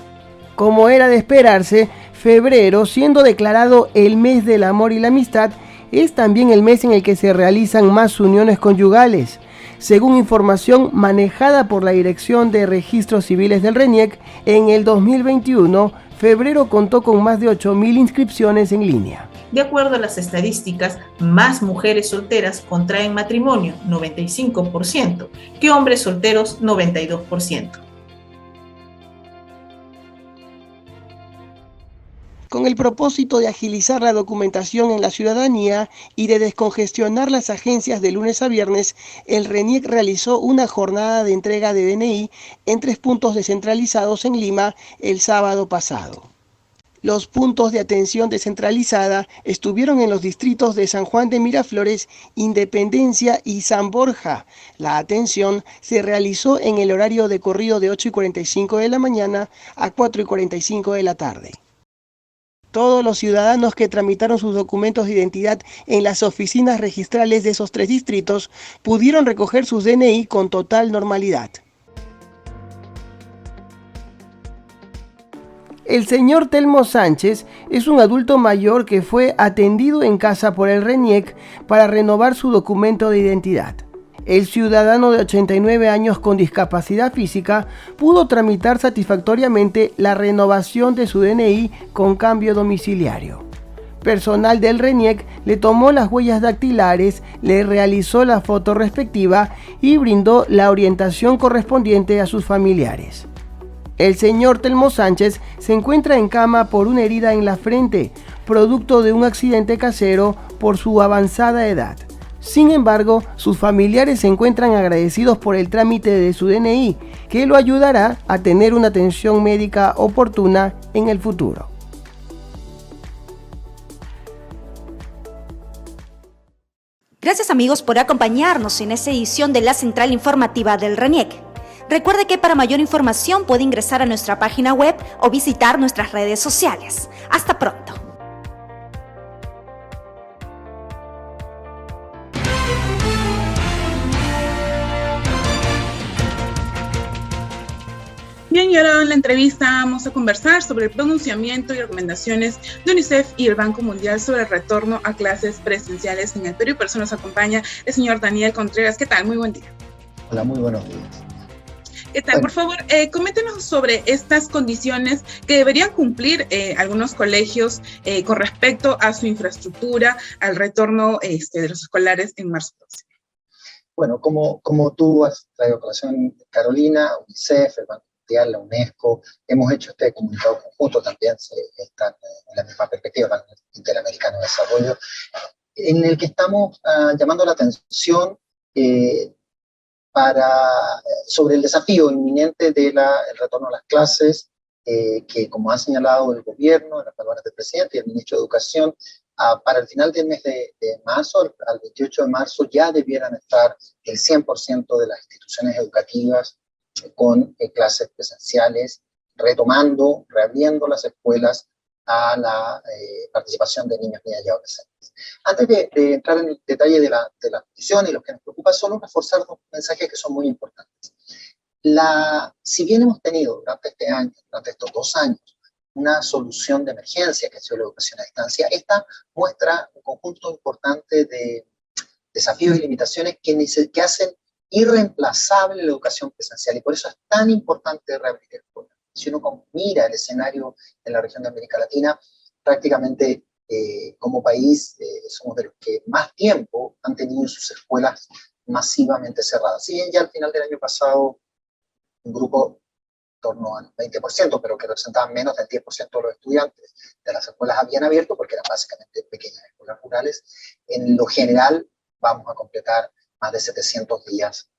Como era de esperarse, febrero, siendo declarado el mes del amor y la amistad, es también el mes en el que se realizan más uniones conyugales. Según información manejada por la Dirección de Registros Civiles del RENIEC, en el 2021, febrero contó con más de 8,000 inscripciones en línea. De acuerdo a las estadísticas, más mujeres solteras contraen matrimonio, 95%, que hombres solteros, 92%. Con el propósito de agilizar la documentación en la ciudadanía y de descongestionar las agencias de lunes a viernes, el RENIEC realizó una jornada de entrega de DNI en 3 puntos descentralizados en Lima el sábado pasado. Los puntos de atención descentralizada estuvieron en los distritos de San Juan de Miraflores, Independencia y San Borja. La atención se realizó en el horario de corrido de 8:45 de la mañana a 4:45 de la tarde. Todos los ciudadanos que tramitaron sus documentos de identidad en las oficinas registrales de esos 3 distritos pudieron recoger sus DNI con total normalidad. El señor Telmo Sánchez es un adulto mayor que fue atendido en casa por el RENIEC para renovar su documento de identidad. El ciudadano de 89 años con discapacidad física pudo tramitar satisfactoriamente la renovación de su DNI con cambio domiciliario. Personal del RENIEC le tomó las huellas dactilares, le realizó la foto respectiva y brindó la orientación correspondiente a sus familiares. El señor Telmo Sánchez se encuentra en cama por una herida en la frente, producto de un accidente casero por su avanzada edad. Sin embargo, sus familiares se encuentran agradecidos por el trámite de su DNI, que lo ayudará a tener una atención médica oportuna en el futuro. Gracias amigos por acompañarnos en esta edición de la Central Informativa del RENIEC. Recuerde que para mayor información puede ingresar a nuestra página web o visitar nuestras redes sociales. Hasta pronto. Bien, y ahora en la entrevista vamos a conversar sobre el pronunciamiento y recomendaciones de UNICEF y el Banco Mundial sobre el retorno a clases presenciales en el Perú. Y por eso nos acompaña el señor Daniel Contreras. ¿Qué tal? Muy buen día. Hola, muy buenos días. ¿Qué tal? Por favor, coméntenos sobre estas condiciones que deberían cumplir algunos colegios con respecto a su infraestructura, al retorno de los escolares en marzo próximo. Bueno, como tú has traído relación, Carolina, UNICEF, el Banco Mundial, la UNESCO, hemos hecho este comunicado conjunto, también están en la misma perspectiva, el Banco Interamericano de Desarrollo, en el que estamos llamando la atención sobre el desafío inminente del retorno a las clases, que como ha señalado el gobierno, en las palabras del presidente y el ministro de Educación, para el final del mes de marzo, al 28 de marzo, ya debieran estar el 100% de las instituciones educativas con clases presenciales, reabriendo las escuelas a la participación de niños, niñas y adolescentes. Antes de entrar en el detalle de la condición y lo que nos preocupa, solo reforzar dos mensajes que son muy importantes. Si bien hemos tenido durante estos 2 años, una solución de emergencia que ha sido la educación a distancia, esta muestra un conjunto importante de desafíos y limitaciones que hacen irreemplazable la educación presencial, y por eso es tan importante reabrir escuelas. Si uno mira el escenario en la región de América Latina, prácticamente como país somos de los que más tiempo han tenido sus escuelas masivamente cerradas. Si bien ya al final del año pasado un grupo en torno al 20%, pero que representaban menos del 10% de los estudiantes de las escuelas habían abierto, porque eran básicamente pequeñas escuelas rurales, en lo general vamos a completar más de 700 días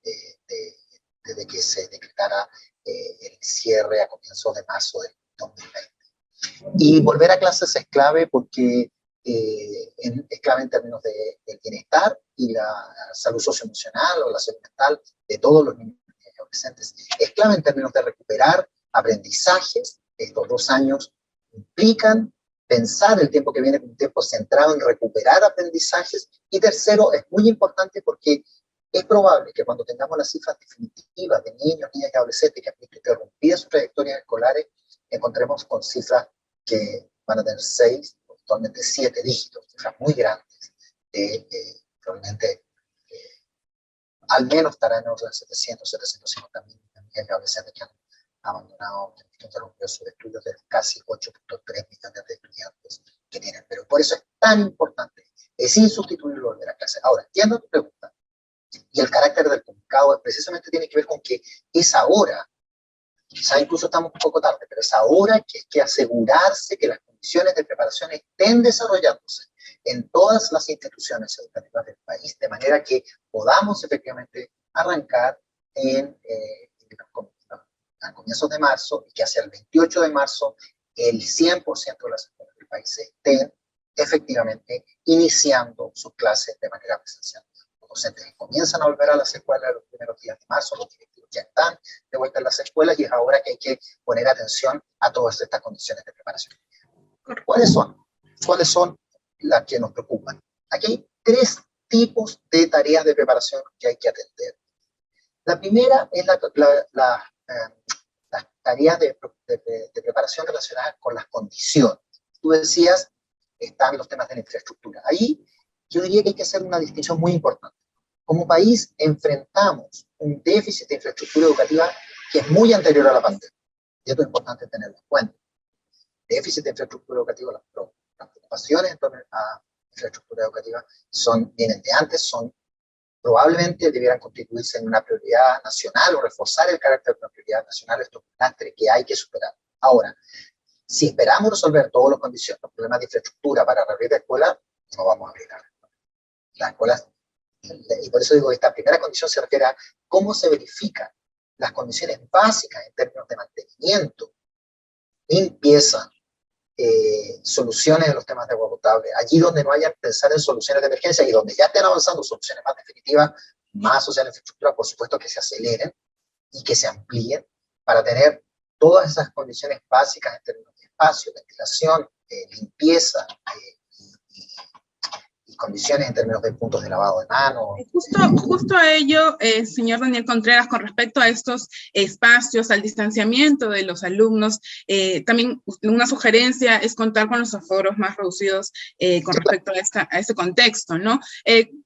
desde que se decretara el cierre a comienzos de marzo del 2020. Y volver a clases es clave porque es clave en términos del bienestar y la salud socioemocional o la salud mental de todos los niños y adolescentes. Es clave en términos de recuperar aprendizajes. Estos 2 años implican pensar el tiempo que viene como un tiempo centrado en recuperar aprendizajes. Y tercero, es muy importante porque es probable que cuando tengamos las cifras definitivas de niños, niñas y adolescentes que han visto interrumpidas sus trayectorias escolares, encontremos con cifras que van a tener 6, o actualmente 7 dígitos, cifras muy grandes. Probablemente al menos estarán en orden 750 mil niñas y adolescentes que han abandonado, que han visto interrumpidos sus estudios, de casi 8.3 millones de estudiantes que tienen. Pero por eso es tan importante, es insustituible volver a clase. Ahora, entiendo tu pregunta, y el carácter del comunicado precisamente tiene que ver con que es ahora, quizá incluso estamos un poco tarde, pero es ahora que hay que asegurarse que las condiciones de preparación estén desarrollándose en todas las instituciones educativas del país, de manera que podamos efectivamente arrancar a comienzos de marzo, y que hacia el 28 de marzo el 100% de las escuelas del país estén efectivamente iniciando sus clases de manera presencial. Los docentes comienzan a volver a las escuelas los primeros días de marzo, los directivos ya están de vuelta en las escuelas, y es ahora que hay que poner atención a todas estas condiciones de preparación. ¿Cuáles son las que nos preocupan? Aquí hay 3 tipos de tareas de preparación que hay que atender. La primera es las tareas de preparación relacionadas con las condiciones. Tú decías, están los temas de la infraestructura. Ahí yo diría que hay que hacer una distinción muy importante. Como país enfrentamos un déficit de infraestructura educativa que es muy anterior a la pandemia. Y esto es importante tenerlo en cuenta. Déficit de infraestructura educativa, las preocupaciones en torno a infraestructura educativa vienen de antes, probablemente debieran constituirse en una prioridad nacional o reforzar el carácter de una prioridad nacional. Esto es un lastre que hay que superar. Ahora, si esperamos resolver todos los problemas de infraestructura para reabrir la escuela, no vamos a abrir las escuelas. Y por eso digo que esta primera condición se refiere a cómo se verifican las condiciones básicas en términos de mantenimiento, limpieza, soluciones de los temas de agua potable, allí donde no hayan pensar en soluciones de emergencia y donde ya estén avanzando soluciones más definitivas, más social infraestructura, por supuesto que se aceleren y que se amplíen para tener todas esas condiciones básicas en términos de espacio, ventilación, limpieza, y condiciones en términos de puntos de lavado de manos. Justo a ello, señor Daniel Contreras, con respecto a estos espacios, al distanciamiento de los alumnos, también una sugerencia es contar con los aforos más reducidos con respecto a este contexto, ¿no?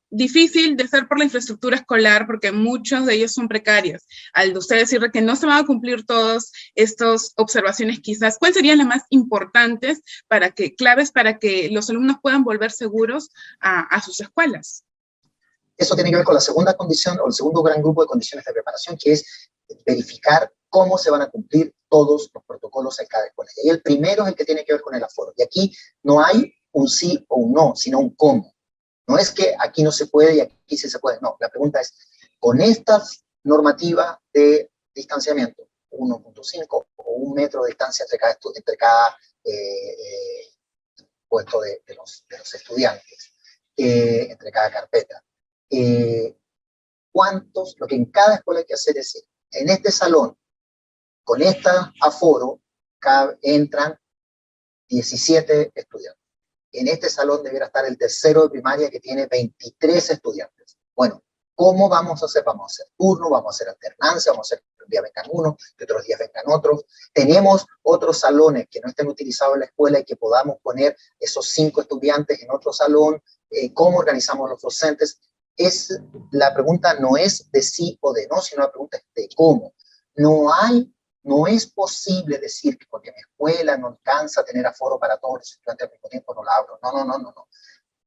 Difícil de ser por la infraestructura escolar, porque muchos de ellos son precarios. Al usted decir que no se van a cumplir todas estas observaciones, quizás, ¿cuáles serían las más importantes claves para que los alumnos puedan volver seguros a sus escuelas? Eso tiene que ver con la segunda condición, o el segundo gran grupo de condiciones de preparación, que es verificar cómo se van a cumplir todos los protocolos en cada escuela. Y el primero es el que tiene que ver con el aforo. Y aquí no hay un sí o un no, sino un cómo. No es que aquí no se puede y aquí sí se puede. No, la pregunta es, con esta normativa de distanciamiento, 1.5 o 1 metro de distancia entre cada puesto de los estudiantes, entre cada carpeta, lo que en cada escuela hay que hacer es, en este salón, con este aforo, entran 17 estudiantes. En este salón debiera estar el tercero de primaria que tiene 23 estudiantes. Bueno, ¿cómo vamos a hacer? Vamos a hacer turno, vamos a hacer alternancia, vamos a hacer que un día vengan uno, que otros días vengan otros. Tenemos otros salones que no estén utilizados en la escuela y que podamos poner esos 5 estudiantes en otro salón. ¿Cómo organizamos los docentes? La pregunta no es de sí o de no, sino la pregunta es de cómo. No es posible decir que porque mi escuela no alcanza a tener aforo para todos los estudiantes al mismo tiempo no la abro. No.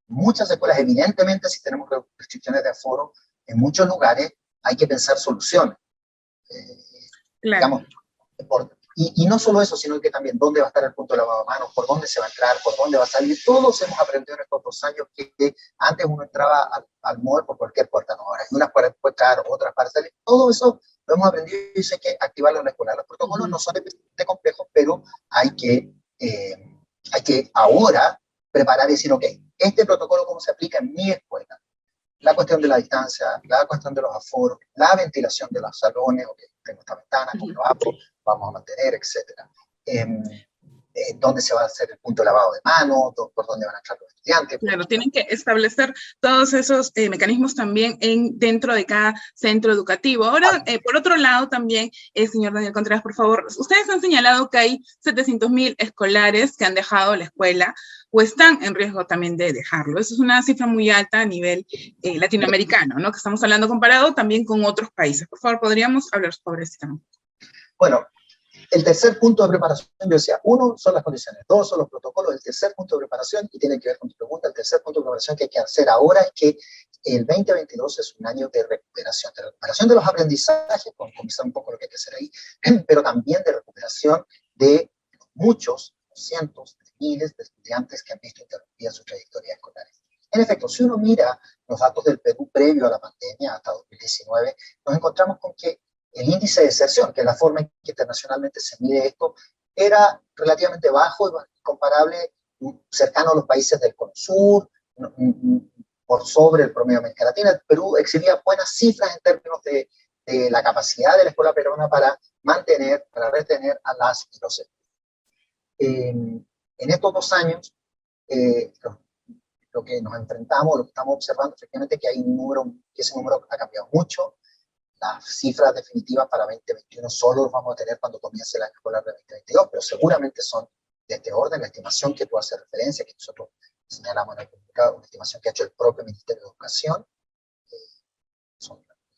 Muchas escuelas, evidentemente, si tenemos restricciones de aforo, en muchos lugares hay que pensar soluciones. Claro. Digamos, y no solo eso, sino que también dónde va a estar el punto de lavado de manos, por dónde se va a entrar, por dónde va a salir. Todos hemos aprendido en estos 2 años que antes uno entraba al mall por cualquier puerta, no, ahora hay unas para entrar, otras para salir. Todo eso lo hemos aprendido y eso hay que activarlo en la escuela. Los protocolos no son de complejos, pero hay que ahora preparar y decir, ok, este protocolo cómo se aplica en mi escuela. La cuestión de la distancia, la cuestión de los aforos, la ventilación de los salones, ok, tengo esta ventana, como lo abro, vamos a mantener, etc. ¿Dónde se va a hacer el punto de lavado de manos? ¿Por dónde van a entrar los estudiantes? Claro, tienen que establecer todos esos mecanismos también dentro de cada centro educativo. Ahora, por otro lado también, señor Daniel Contreras, por favor, ustedes han señalado que hay 700.000 escolares que han dejado la escuela o están en riesgo también de dejarlo. Eso es una cifra muy alta a nivel latinoamericano, ¿no? Que estamos hablando comparado también con otros países. Por favor, ¿podríamos hablar sobre este tema? Bueno, el tercer punto de preparación, yo decía, 1 son las condiciones, 2 son los protocolos, el tercer punto de preparación, y tiene que ver con tu pregunta, el tercer punto de preparación que hay que hacer ahora es que el 2022 es un año de recuperación de los aprendizajes, con comenzar un poco lo que hay que hacer ahí, pero también de recuperación de muchos, cientos de miles de estudiantes que han visto interrumpida su trayectoria escolar. En efecto, si uno mira los datos del Perú previo a la pandemia, hasta 2019, nos encontramos con que el índice de deserción, que es la forma en que internacionalmente se mide esto, era relativamente bajo y comparable, cercano a los países del Cono Sur, por sobre el promedio de América Latina. El Perú exhibía buenas cifras en términos de la capacidad de la escuela peruana para mantener, para retener a las y los estudiantes. En estos 2 años, lo que nos enfrentamos, lo que estamos observando, efectivamente, que hay un número, que ese número ha cambiado mucho. Las cifras definitivas para 2021 solo las vamos a tener cuando comience el año escolar de 2022, pero seguramente son de este orden. La estimación que tú haces referencia, que nosotros señalamos en el comunicado, una estimación que ha hecho el propio Ministerio de Educación,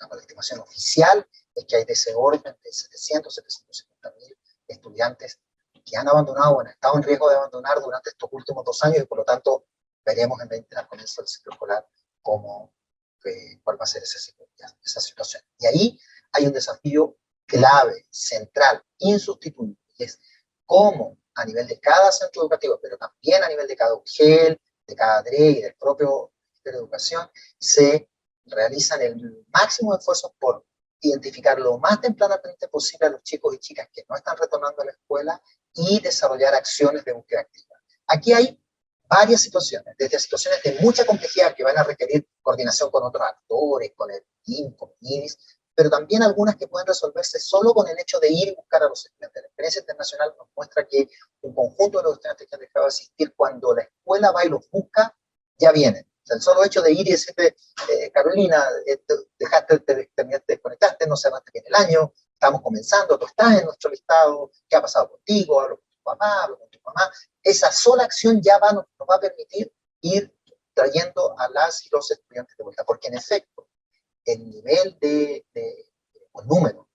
la estimación oficial es que hay de ese orden de 750 mil estudiantes que han abandonado o han estado en riesgo de abandonar durante estos últimos 2 años, y por lo tanto veremos en 20 al comienzo del ciclo escolar cuál va a ser esa situación. Y ahí hay un desafío clave, central, insustituible, y es cómo a nivel de cada centro educativo, pero también a nivel de cada UGEL, de cada DRE y del propio Ministerio de Educación, se realizan el máximo de esfuerzos por identificar lo más tempranamente posible a los chicos y chicas que no están retornando a la escuela y desarrollar acciones de búsqueda activa. Aquí hay varias situaciones, desde situaciones de mucha complejidad que van a requerir coordinación con otros actores, con el TIM, con INIS, pero también algunas que pueden resolverse solo con el hecho de ir y buscar a los estudiantes. La experiencia internacional nos muestra que un conjunto de los estudiantes que han dejado de asistir, cuando la escuela va y los busca, ya vienen. O sea, el solo hecho de ir y decirte, Carolina, te desconectaste, no cerraste bien el año, estamos comenzando, tú estás en nuestro listado, ¿qué ha pasado contigo? Hablo con tu papá, hablo con tu mamá. Esa sola acción ya nos va a permitir ir trayendo a las y los estudiantes de vuelta, porque en efecto, el nivel o número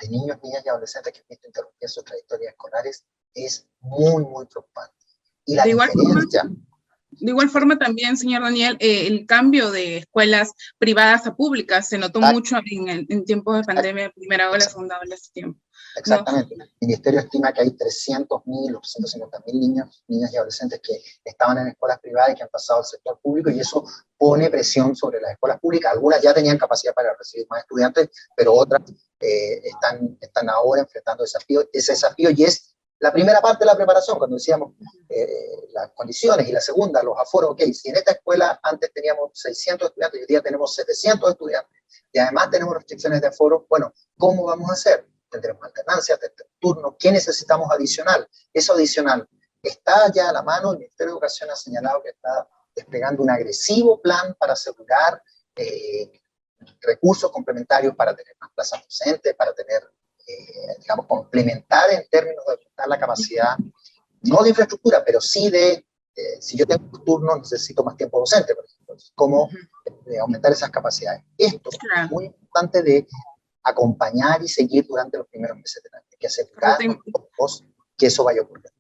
de niños, niñas y adolescentes que han visto interrumpir sus trayectorias escolares es muy, muy preocupante. Y la diferencia... De igual forma también, señor Daniel, el cambio de escuelas privadas a públicas se notó mucho en tiempos de pandemia, primera ola, segunda ola, ese tiempo. Exactamente. ¿No? El Ministerio estima que hay 300.000 o 250.000 niños, niñas y adolescentes que estaban en escuelas privadas y que han pasado al sector público, y eso pone presión sobre las escuelas públicas. Algunas ya tenían capacidad para recibir más estudiantes, pero otras están ahora enfrentando ese desafío, y es la primera parte de la preparación, cuando decíamos las condiciones, y la segunda, los aforos. Ok, si en esta escuela antes teníamos 600 estudiantes y hoy día tenemos 700 estudiantes, y además tenemos restricciones de aforo, bueno, ¿cómo vamos a hacer? Tendremos alternancia, tendremos turno, ¿qué necesitamos adicional? Eso adicional está ya a la mano. El Ministerio de Educación ha señalado que está desplegando un agresivo plan para asegurar recursos complementarios para tener más plazas docentes, para tener complementar en términos de aumentar la capacidad, no de infraestructura, pero sí de, si yo tengo un turno, necesito más tiempo docente, por ejemplo, cómo aumentar esas capacidades. Esto es muy importante de acompañar y seguir durante los primeros meses del año, que asegurar que eso vaya a ocurrir.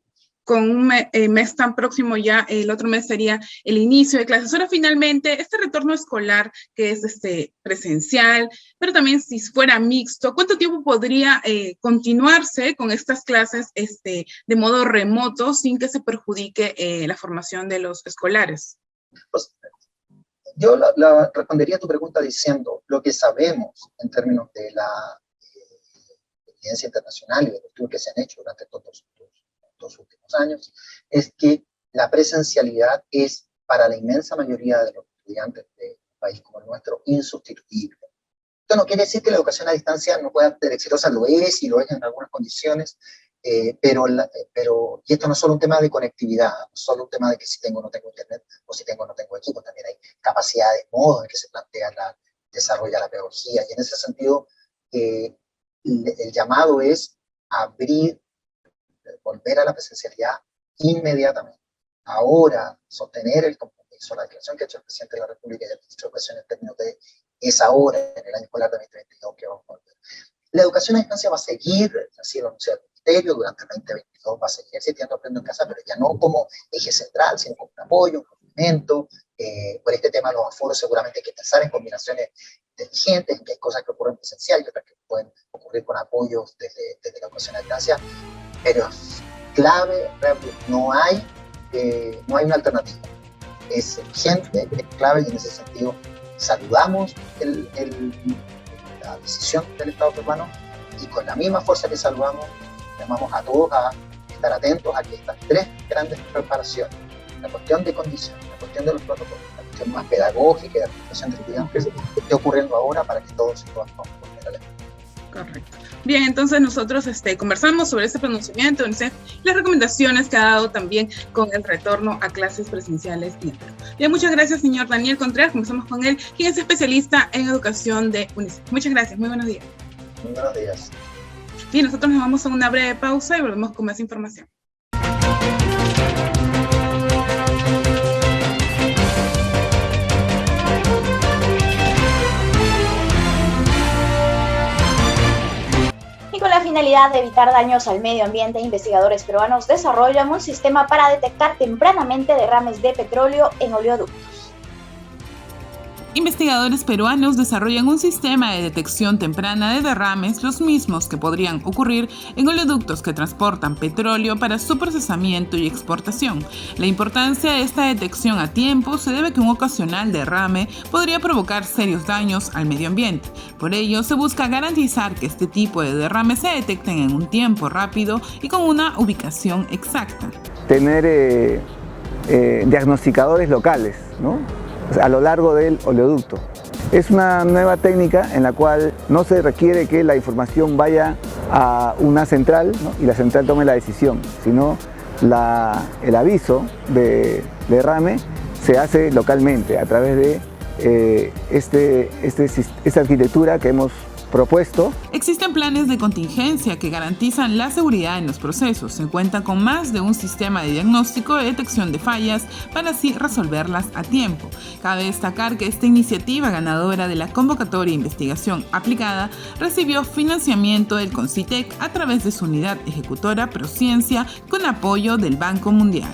Con un mes tan próximo ya, el otro mes sería el inicio de clases. Ahora finalmente, este retorno escolar que es presencial, pero también si fuera mixto, ¿cuánto tiempo podría continuarse con estas clases de modo remoto sin que se perjudique la formación de los escolares? Pues, yo respondería a tu pregunta diciendo lo que sabemos en términos de la evidencia internacional y de los estudios que se han hecho durante todos los últimos años, es que la presencialidad es, para la inmensa mayoría de los estudiantes de un país como el nuestro, insustituible. Esto no quiere decir que la educación a distancia no pueda ser exitosa, lo es, y lo es en algunas condiciones, pero y esto no es solo un tema de conectividad, no es solo un tema de que si tengo o no tengo internet, o si tengo o no tengo equipo, también hay capacidades, modos en que se plantea desarrolla la pedagogía, y en ese sentido, el llamado es volver a la presencialidad inmediatamente. Ahora, sostener el compromiso, la declaración que ha hecho el presidente de la República y el ministro de Educación en términos de es ahora, en el año escolar de 2022, que vamos a volver. La educación a distancia va a seguir, así lo anunció el Ministerio, durante el 2022 va a seguir existiendo Aprendo en Casa, pero ya no como eje central, sino como un apoyo, un complemento. Por este tema de los aforos seguramente hay que pensar en combinaciones inteligentes, en que hay cosas que ocurren presencial y otras que pueden ocurrir con apoyos desde la educación a distancia. Pero es clave, no hay una alternativa. Es urgente, es clave, y en ese sentido saludamos la decisión del Estado peruano, y con la misma fuerza que saludamos, llamamos a todos a estar atentos a que estas tres grandes preparaciones, la cuestión de condiciones, la cuestión de los protocolos, la cuestión más pedagógica y de administración de estudiantes, esté ocurriendo ahora para que todos y todas podamos volver a la escuela. Correcto. Bien, entonces nosotros conversamos sobre este pronunciamiento de UNICEF las recomendaciones que ha dado también con el retorno a clases presenciales en el Perú. Bien, muchas gracias, señor Daniel Contreras. Comenzamos con él, quien es especialista en educación de UNICEF. Muchas gracias, muy buenos días. Muy buenos días. Y nosotros nos vamos a una breve pausa y volvemos con más información. Y con la finalidad de evitar daños al medio ambiente, investigadores peruanos desarrollan un sistema para detectar tempranamente derrames de petróleo en oleoductos. Investigadores peruanos desarrollan un sistema de detección temprana de derrames, los mismos que podrían ocurrir en oleoductos que transportan petróleo para su procesamiento y exportación. La importancia de esta detección a tiempo se debe a que un ocasional derrame podría provocar serios daños al medio ambiente. Por ello, se busca garantizar que este tipo de derrames se detecten en un tiempo rápido y con una ubicación exacta. Tener diagnosticadores locales, ¿no?, a lo largo del oleoducto. Es una nueva técnica en la cual no se requiere que la información vaya a una central, ¿no?, y la central tome la decisión, sino el aviso de derrame se hace localmente a través de esta arquitectura que hemos propuesto. Existen planes de contingencia que garantizan la seguridad en los procesos. Se cuenta con más de un sistema de diagnóstico de detección de fallas para así resolverlas a tiempo. Cabe destacar que esta iniciativa, ganadora de la convocatoria de investigación aplicada, recibió financiamiento del CONCITEC a través de su unidad ejecutora Prociencia con apoyo del Banco Mundial.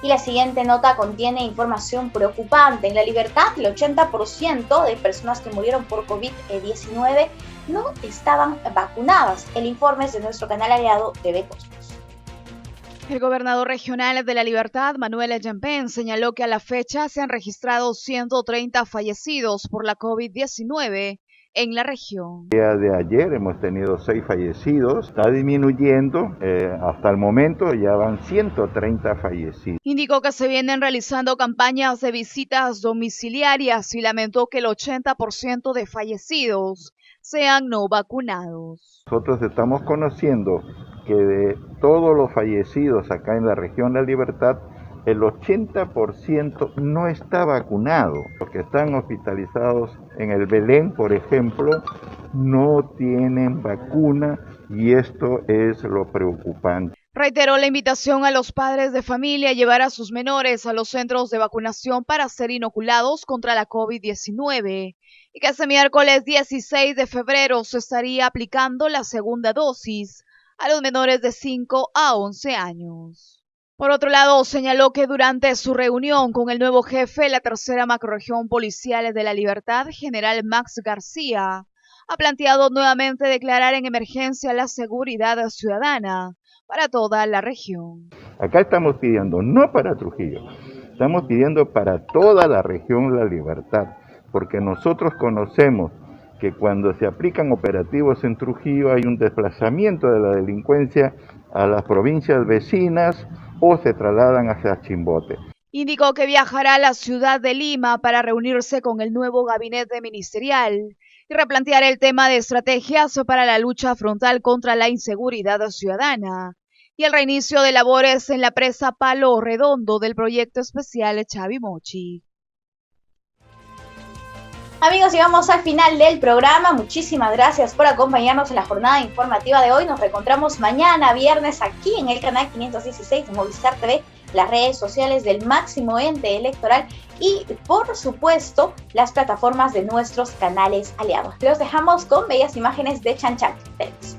Y la siguiente nota contiene información preocupante. En La Libertad, el 80% de personas que murieron por COVID-19 no estaban vacunadas. El informe es de nuestro canal aliado TV Cosmos. El gobernador regional de La Libertad, Manuel Ayempén, señaló que a la fecha se han registrado 130 fallecidos por la COVID-19 en la región. El día de ayer hemos tenido 6 fallecidos, está disminuyendo, hasta el momento ya van 130 fallecidos. Indicó que se vienen realizando campañas de visitas domiciliarias y lamentó que el 80% de fallecidos sean no vacunados. Nosotros estamos conociendo que de todos los fallecidos acá en la región de La Libertad, el 80% no está vacunado. Los que están hospitalizados en el Belén, por ejemplo, no tienen vacuna y esto es lo preocupante. Reiteró la invitación a los padres de familia a llevar a sus menores a los centros de vacunación para ser inoculados contra la COVID-19 y que este miércoles 16 de febrero se estaría aplicando la segunda dosis a los menores de 5 a 11 años. Por otro lado, señaló que durante su reunión con el nuevo jefe de la tercera macrorregión policial de La Libertad, general Max García, ha planteado nuevamente declarar en emergencia la seguridad ciudadana para toda la región. Acá estamos pidiendo, no para Trujillo, estamos pidiendo para toda la región La Libertad, porque nosotros conocemos que cuando se aplican operativos en Trujillo hay un desplazamiento de la delincuencia a las provincias vecinas o se trasladan hacia Chimbote. Indicó que viajará a la ciudad de Lima para reunirse con el nuevo gabinete ministerial y replantear el tema de estrategias para la lucha frontal contra la inseguridad ciudadana y el reinicio de labores en la presa Palo Redondo del proyecto especial Chavimochi. Amigos, llegamos al final del programa. Muchísimas gracias por acompañarnos en la jornada informativa de hoy. Nos reencontramos mañana, viernes, aquí en el canal 516 de Movistar TV, las redes sociales del máximo ente electoral y, por supuesto, las plataformas de nuestros canales aliados. Los dejamos con bellas imágenes de Chan Chan. Feliz.